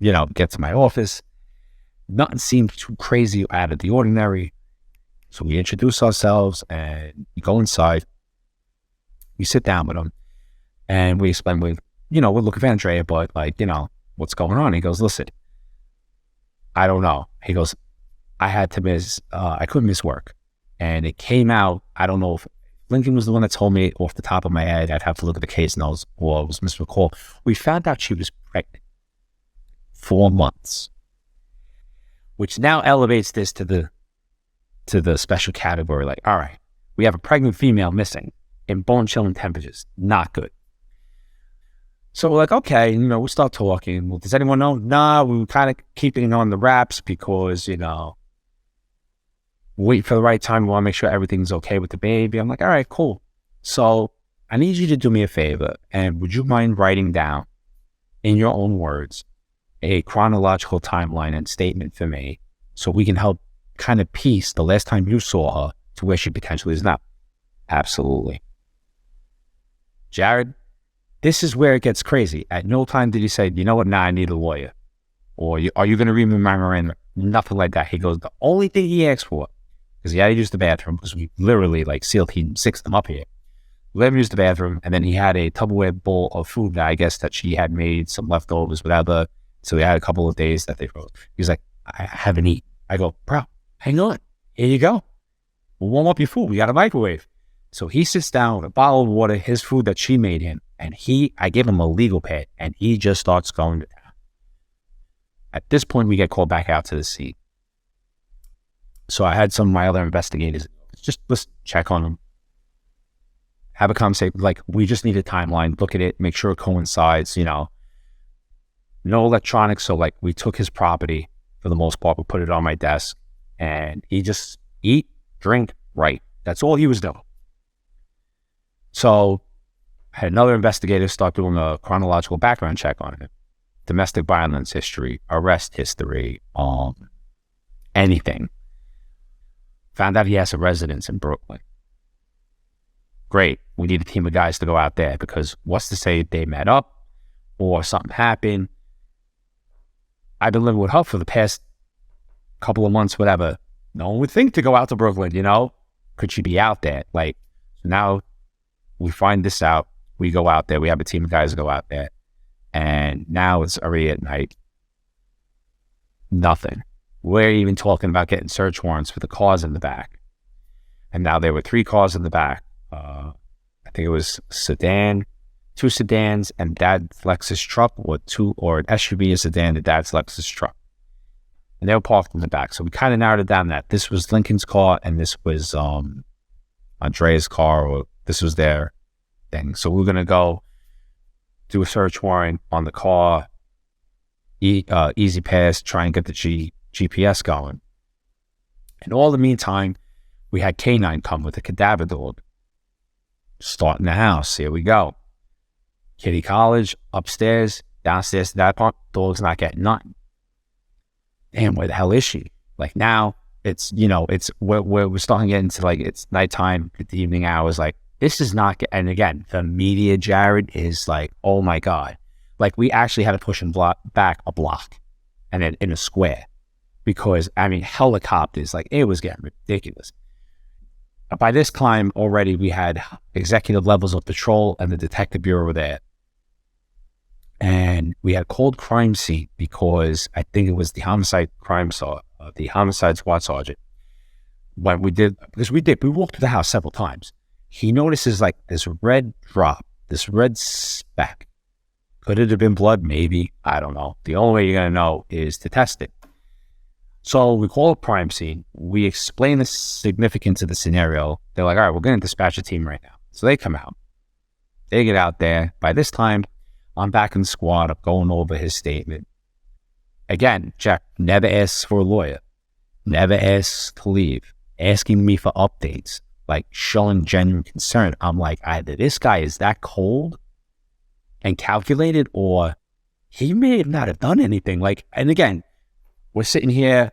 Speaker 3: get to my office. Nothing seemed too crazy or out of the ordinary. So we introduce ourselves, and we go inside. We sit down with him, and we explain, we're looking for Andrea, but, like, what's going on? He goes, listen, I don't know. He goes, I couldn't miss work. And it came out, I don't know if Lincoln was the one that told me off the top of my head. I'd have to look at the case notes, or it was Miss McCall. We found out she was pregnant 4 months, which now elevates this to the special category. Like, all right, we have a pregnant female missing in bone-chilling temperatures. Not good. So we're like, okay, we start talking. Well, does anyone know? Nah, we were kind of keeping it on the wraps because, wait for the right time. We want to make sure everything's okay with the baby. I'm like, all right, cool. So I need you to do me a favor. And would you mind writing down, in your own words, a chronological timeline and statement for me so we can help kind of piece the last time you saw her to where she potentially is now? Absolutely. Jared, this is where it gets crazy. At no time did he say, you know what, nah, I need a lawyer. Or are you going to read my memorandum? Nothing like that. He goes, the only thing he asked for, because he had to use the bathroom, because we literally he sixed them up here. We let him use the bathroom, and then he had a Tupperware bowl of food that I guess that she had made, some leftovers, whatever. So he had a couple of days that they froze. He's like, I haven't eaten. I go, bro, hang on. Here you go. We'll warm up your food. We got a microwave. So he sits down with a bottle of water, his food that she made him, and I give him a legal pad, and he just starts going to town. At this point, we get called back out to the scene. So I had some of my other investigators just let's check on them, have a conversation. Like, we just need a timeline, look at it, make sure it coincides, no electronics. So, like, we took his property for the most part, we put it on my desk, and he just eat, drink, write. That's all he was doing. So I had another investigator start doing a chronological background check on it. Domestic violence history, arrest history, anything. Found out he has a residence in Brooklyn. Great. We need a team of guys to go out there, because what's to say they met up or something happened? I've been living with her for the past couple of months, whatever. No one would think to go out to Brooklyn, Could she be out there? Like, so now we find this out. We go out there. We have a team of guys to go out there. And now it's already at night. Nothing. We're even talking about getting search warrants for the cars in the back. And now there were 3 cars in the back. I think it was sedan, 2 sedans, and Dad's Lexus truck, or an SUV, a sedan, and Dad's Lexus truck. And they were parked in the back. So we kind of narrowed it down that this was Lincoln's car and this was Andrea's car, or this was their thing. So we're going to go do a search warrant on the car, easy pass, try and get the GPS going. In all the meantime, we had K9 come with a cadaver dog. Starting the house. Here we go. Kitty College, upstairs, downstairs to that part, dog's not getting nothing. Damn, where the hell is she? Like, now it's, we're starting to get into, like, it's nighttime, at the evening hours. Like, this is not, and again, the media, Jared, is like, oh my God. Like, we actually had to push him back a block and then in a square, because, helicopters, like, it was getting ridiculous. By this time already, we had executive levels of patrol and the detective bureau were there. And we had called crime scene because I think it was the homicide SWAT sergeant when we walked through the house several times. He notices like this red drop, this red speck. Could it have been blood? Maybe. I don't know. The only way you're going to know is to test it. So we call a crime scene. We explain the significance of the scenario. They're like, all right, we're going to dispatch a team right now. So they come out. They get out there. By this time, I'm back in the squad. I'm going over his statement. Again, Jack never asks for a lawyer. Never asks to leave. Asking me for updates. Like showing genuine concern. I'm like, either this guy is that cold and calculated, or he may not have done anything. Like, and again, we're sitting here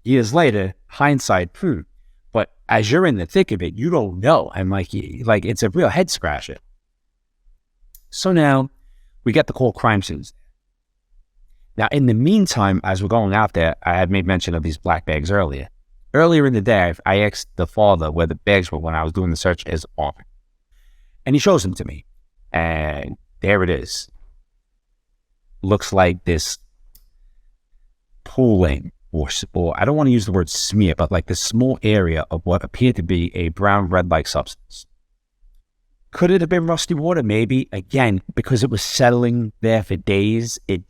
Speaker 3: years later, hindsight, but as you're in the thick of it, you don't know. And like it's a real head scratcher. So now we get the call crime scenes. Now, in the meantime, as we're going out there, I had made mention of these black bags earlier. Earlier in the day, I asked the father where the bags were when I was doing the search in his apartment. And he shows them to me. And there it is. Looks like this pooling, or I don't want to use the word smear, but like this small area of what appeared to be a brown red-like substance. Could it have been rusty water? Maybe. Again, because it was settling there for days, it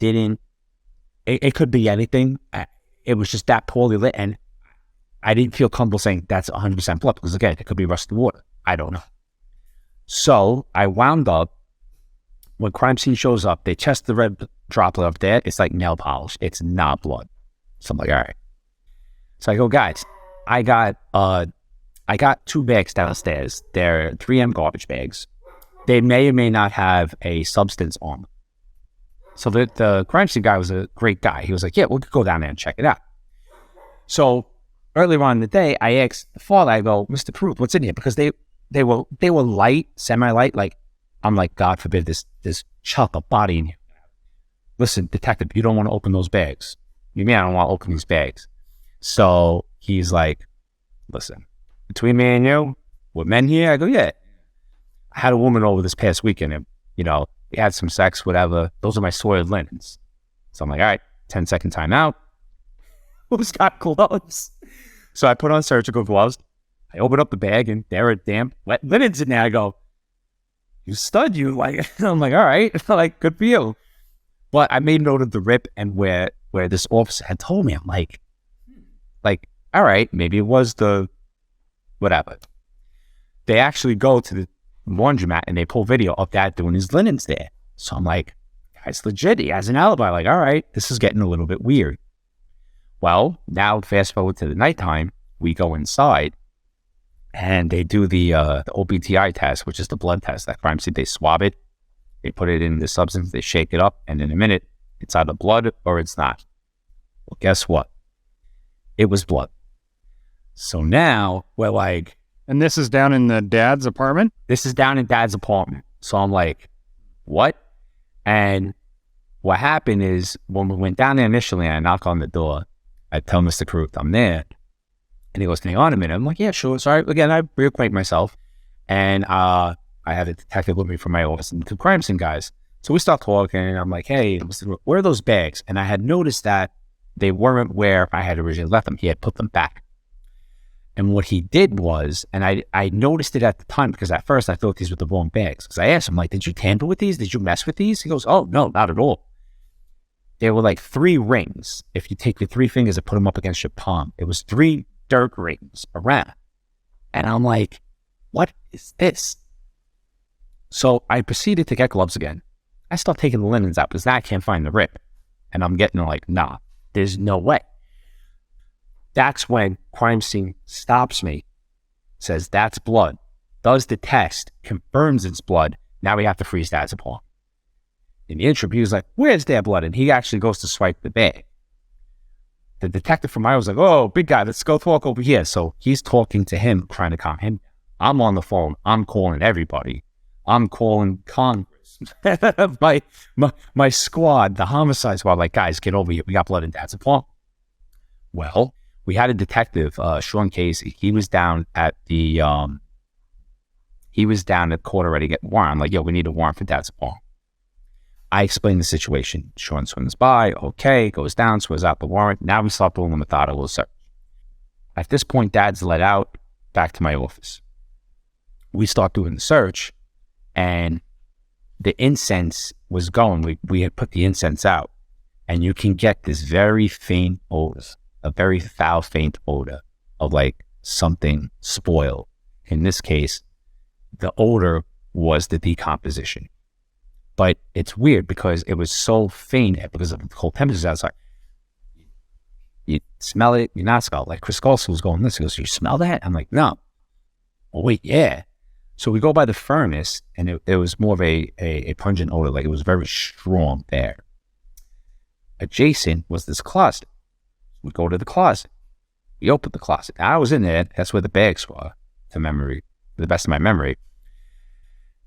Speaker 3: could be anything. It was just that poorly lit, and I didn't feel comfortable saying that's 100% blood, because again, it could be rusty water. I don't know. So I wound up, when crime scene shows up, they test the red droplet up there. It's like nail polish. It's not blood. So I'm like, all right. So I go, guys, I got 2 bags downstairs. They're 3M garbage bags. They may or may not have a substance on them. So the crime scene guy was a great guy. He was like, yeah, we'll go down there and check it out. So earlier on in the day, I asked the father, I go, Mr. Pruitt, what's in here? Because they were light, semi-light. Like, I'm like, God forbid this chunk of body in here. Listen, detective, you don't want to open those bags. You mean I don't want to open these bags? So he's like, listen, between me and you, we're men here. I go, yeah. I had a woman over this past weekend, and we had some sex, whatever. Those are my soiled linens. So I'm like, all right, 10-second timeout. Who's got gloves? So I put on surgical gloves. I open up the bag, and there are damp, wet linens in there. I go, you stud, you. Like, I'm like, all right, like, good for you. But I made note of the rip and where this officer had told me. I'm like, all right, maybe it was the whatever. They actually go to the laundromat and they pull video of that doing his linens there. So I'm like, guy's legit. He has an alibi. Like, all right, this is getting a little bit weird. Well, now fast forward to the nighttime, we go inside and they do the OBTI test, which is the blood test. That crime scene, they swab it, they put it in the substance, they shake it up, and in a minute, it's either blood or it's not. Well, guess what? It was blood. So now we're like...
Speaker 2: And this is down in the dad's apartment?
Speaker 3: This is down in dad's apartment. So I'm like, what? And what happened is when we went down there initially, I knock on the door. I tell Mr. Cruz I'm there. And he goes, hang on a minute. I'm like, yeah, sure. Sorry. Again, I reacquaint myself. And I had a detective with me from my office and 2 crime scene guys. So we start talking and I'm like, hey, where are those bags? And I had noticed that they weren't where I had originally left them. He had put them back. And what he did was, and I noticed it at the time because at first I thought these were the wrong bags. Because I asked him, like, did you tamper with these? Did you mess with these? He goes, oh, no, not at all. There were like 3 rings. If you take your 3 fingers and put them up against your palm, it was 3 dirt rings around. And I'm like, what is this? So I proceeded to get gloves again. I start taking the linens out because now I can't find the rip. And I'm getting like, nah, there's no way. That's when crime scene stops me, says that's blood, does the test, confirms it's blood. Now we have to freeze dad's apart. In the interim, he was like, where's their blood? And he actually goes to swipe the bag. The detective from my was like, oh, big guy, let's go talk over here. So he's talking to him, trying to calm him down. I'm on the phone. I'm calling everybody. I'm calling Congress. my squad, the homicide squad, like, guys, get over here. We got blood in dad's apartment. Well, we had a detective, Sean Casey. He was down at the court already getting a warrant. I'm like, yo, we need a warrant for dad's apartment. I explained the situation. Sean swings by, okay, goes down, swears out the warrant. Now we start doing the methodical search. At this point, Dad's let out back to my office. We start doing the search, and the incense was going. We had put the incense out, and you can get this very faint odor, a very foul, faint odor of like something spoiled. In this case, the odor was the decomposition. But it's weird because it was so faint because of the cold temperatures outside. You smell it, you not smell it. Like Chris Colson was going this. He goes, "You smell that?" I'm like, "No." "Oh, wait, yeah." So we go by the furnace, and it was more of a pungent odor. Like it was very strong there. Adjacent was this closet. We go to the closet. We open the closet. I was in there. That's where the bags were, to the best of my memory.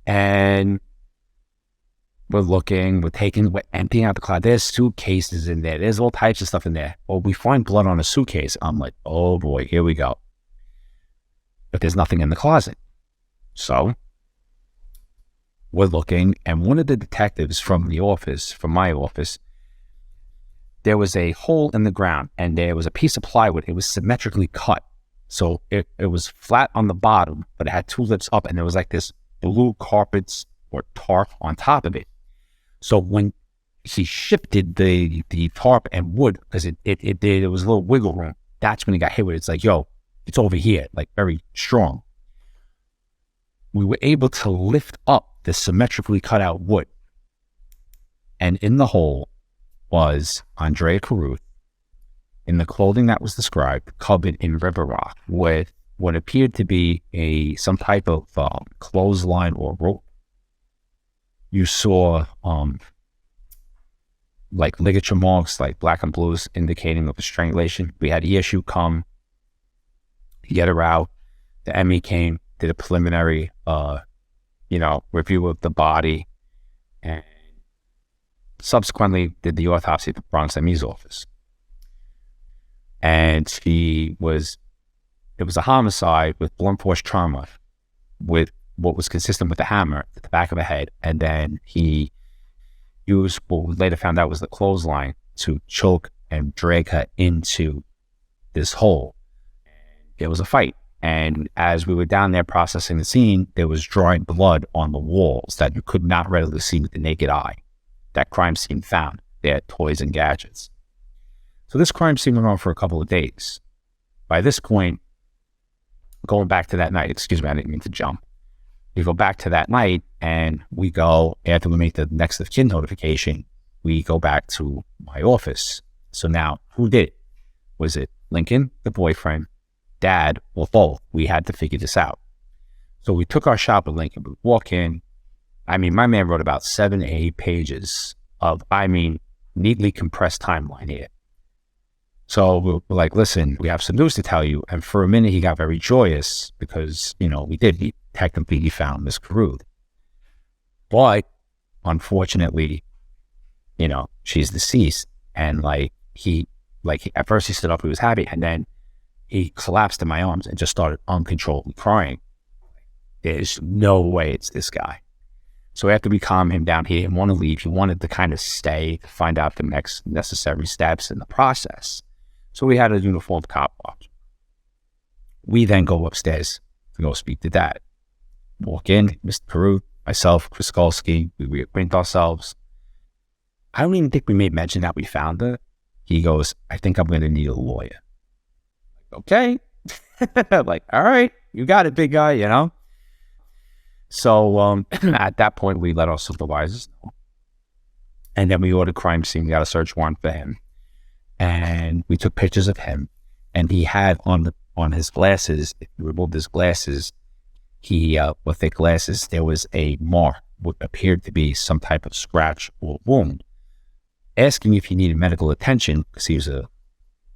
Speaker 3: And we're looking, we're emptying out the closet. There's suitcases in there. There's all types of stuff in there. Well, we find blood on a suitcase. I'm like, oh boy, here we go. But there's nothing in the closet. So we're looking, and one of the detectives from my office, there was a hole in the ground, and there was a piece of plywood. It was symmetrically cut. So it was flat on the bottom, but it had two lips up, and there was like this blue carpets or tarp on top of it. So when he shifted the tarp and wood, because there was a little wiggle room, that's when he got hit with it. It's like, yo, it's over here, like very strong. We were able to lift up the symmetrically cut out wood. And in the hole was Andrea Caruth in the clothing that was described, covered in river rock with what appeared to be some type of clothesline or rope. You saw like ligature marks, like black and blues, indicating of a strangulation. We had ESU come, get her out. The ME came, did a preliminary, review of the body, and subsequently did the autopsy at the Bronx ME's office. And it was a homicide with blunt force trauma with what was consistent with a hammer at the back of the head. And then he used what we later found out was the clothesline to choke and drag her into this hole. There was a fight. And as we were down there processing the scene, there was dried blood on the walls that you could not readily see with the naked eye. That crime scene found. They had toys and gadgets. So this crime scene went on for a couple of days. By this point, going back to that night, excuse me, I didn't mean to jump. We go back to that night, and we go, after we make the next of kin notification, we go back to my office. So now, who did it? Was it Lincoln, the boyfriend, Dad, or both? We had to figure this out. So we took our shot with Lincoln. We walk in. I mean, my man wrote about 7 to 8 pages of, neatly compressed timeline here. So we're like, listen, we have some news to tell you. And for a minute, he got very joyous because, he technically found Miss Caruth. But unfortunately, she's deceased. And at first he stood up, he was happy. And then he collapsed in my arms and just started uncontrollably crying. There's no way it's this guy. So after we calmed him down, he didn't want to leave. He wanted to kind of stay to find out the next necessary steps in the process. So we had a uniformed cop watch. We then go upstairs to go speak to Dad. Walk in, Mr. Caruth, myself, Chris Kolsky, we reacquaint ourselves. I don't even think we made mention that we found her. He goes, "I think I'm going to need a lawyer." Okay. Like, all right, you got it, big guy, So at that point, we let our supervisors know. And then we ordered crime scene. We got a search warrant for him. And we took pictures of him. And he had on his glasses, if you removed his glasses, with thick glasses, there was a mark, what appeared to be some type of scratch or wound. Asking if he needed medical attention, because he was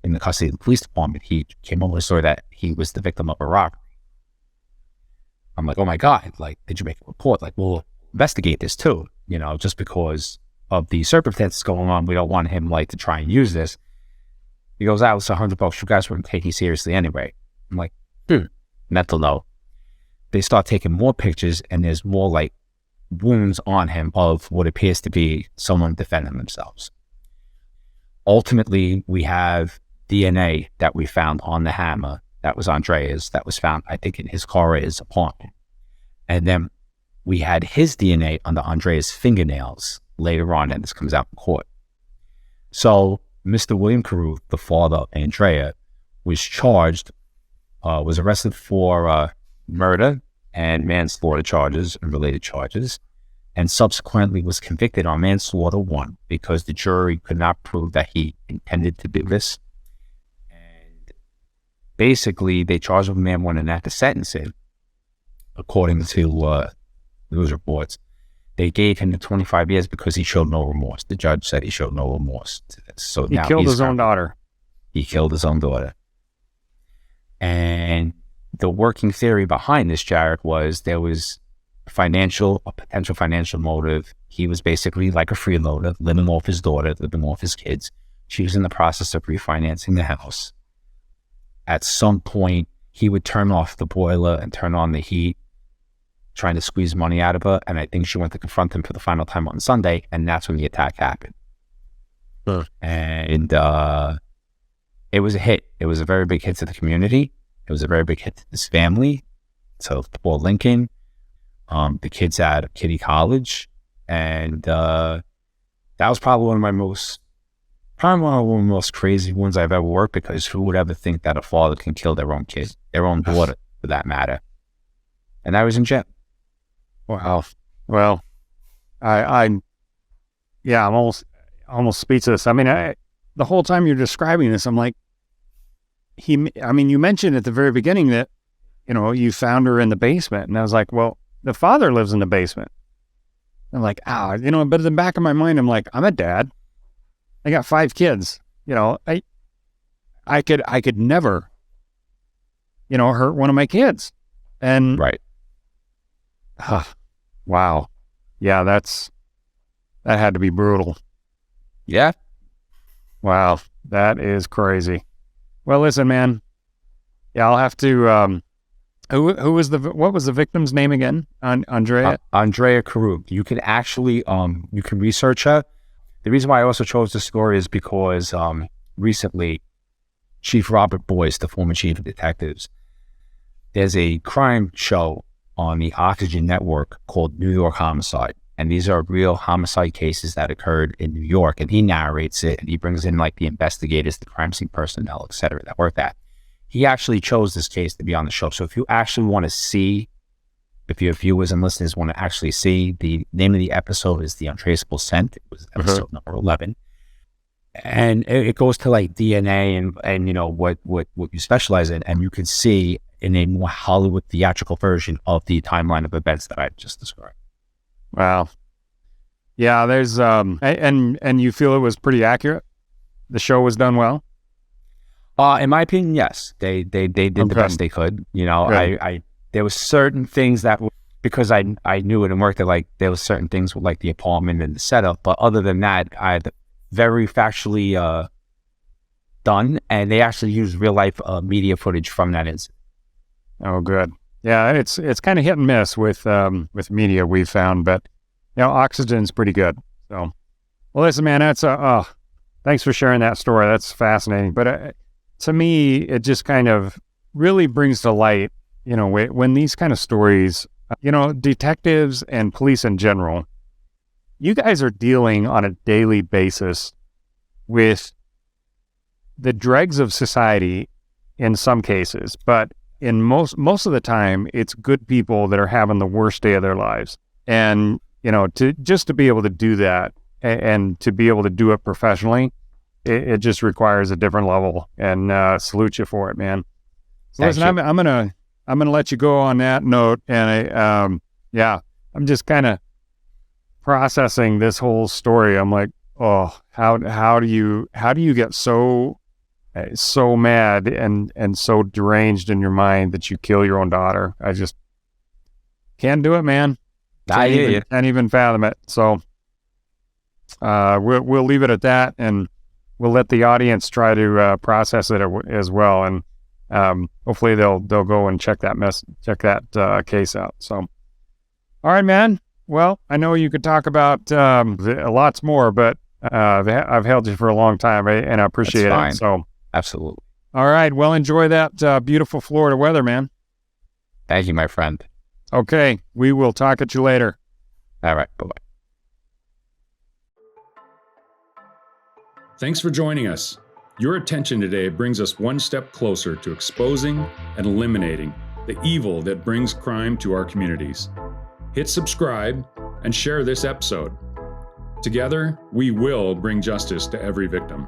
Speaker 3: in the custody of the police department, he came over and saw that he was the victim of a robbery. I'm like, oh my God, did you make a report? We'll investigate this too, just because of the circumstances going on. We don't want him to try and use this. He goes, "That was $100. You guys weren't taking seriously anyway." I'm like, mental note. They start taking more pictures, and there's more wounds on him of what appears to be someone defending themselves. Ultimately, we have DNA that we found on the hammer that was Andrea's, that was found, I think, in his car or his apartment. And then we had his DNA under Andrea's fingernails later on, and this comes out in court. So Mr. William Carew, the father of Andrea, was charged, was arrested for murder and manslaughter charges and related charges, and subsequently was convicted on manslaughter 1 because the jury could not prove that he intended to do this. And basically, they charged him man 1, and at the sentencing, according to news reports, they gave him the 25 years because he showed no remorse. The judge said he showed no remorse to this. So
Speaker 2: he
Speaker 3: now
Speaker 2: killed his own daughter.
Speaker 3: He killed his own daughter. And the working theory behind this, Jared, was there was a potential financial motive. He was basically like a freeloader, living off his daughter, living off his kids. She was in the process of refinancing the house. At some point, he would turn off the boiler and turn on the heat, trying to squeeze money out of her. And I think she went to confront him for the final time on Sunday, and that's when the attack happened. And it was a hit. It was a very big hit to the community. It was a very big hit to this family. So poor Lincoln, the kids at Kitty College, and that was probably one of the most crazy ones I've ever worked, because who would ever think that a father can kill their own kid, their own daughter, for that matter? And I was in jail.
Speaker 2: Wow. Well, I'm almost speechless. I mean, the whole time you're describing this, I'm like, you mentioned at the very beginning that, you found her in the basement. And I was like, well, the father lives in the basement. I'm like, but in the back of my mind, I'm like, I'm a dad. I got 5 kids. I could never, hurt one of my kids. And
Speaker 3: right.
Speaker 2: Wow. Yeah, that had to be brutal.
Speaker 3: Yeah.
Speaker 2: Wow. That is crazy. Well, listen, man. Yeah, I'll have to, what was the victim's name again? Andrea?
Speaker 3: Andrea Carew. You can actually, you can research her. The reason why I also chose this story is because, recently, Chief Robert Boyce, the former chief of detectives, there's a crime show on the Oxygen Network called New York Homicide. And these are real homicide cases that occurred in New York. And he narrates it, and he brings in like the investigators, the crime scene personnel, et cetera, that work that. He actually chose this case to be on the show. So if you actually want to see, if your viewers and listeners want to actually see, the name of the episode is The Untraceable Scent. It was episode number 11. And it goes to like DNA and what you specialize in. And you can see in a more Hollywood theatrical version of the timeline of events that I just described.
Speaker 2: Wow. Yeah, there's and you feel it was pretty accurate? The show was done well?
Speaker 3: In my opinion, yes. They did the best they could. I there was certain things that, because I knew it and worked it, like there was certain things with like the apartment and the setup, but other than that, I had very factually done, and they actually used real life media footage from that incident.
Speaker 2: Oh, good. Yeah, it's kind of hit and miss with media we've found, but Oxygen's pretty good. So, well, listen, man, that's thanks for sharing that story. That's fascinating. But to me, it just kind of really brings to light, when these kind of stories, detectives and police in general, you guys are dealing on a daily basis with the dregs of society in some cases, but in most of the time, it's good people that are having the worst day of their lives. And, to be able to do that and to be able to do it professionally, it just requires a different level, and salute you for it, man. So listen, I'm gonna let you go on that note. And I'm just kind of processing this whole story. I'm like, oh, how do you get so mad and so deranged in your mind that you kill your own daughter? I just can't do it, man. Can't even fathom it. So we'll leave it at that, and we'll let the audience try to process it as well, and hopefully they'll go and check that case out. So, all right, man. Well, I know you could talk about lots more, but I've held you for a long time, and I appreciate it. So
Speaker 3: Absolutely.
Speaker 2: All right. Well, enjoy that beautiful Florida weather, man.
Speaker 3: Thank you, my friend.
Speaker 2: Okay. We will talk at you later.
Speaker 3: All right. Bye-bye.
Speaker 4: Thanks for joining us. Your attention today brings us one step closer to exposing and eliminating the evil that brings crime to our communities. Hit subscribe and share this episode. Together, we will bring justice to every victim.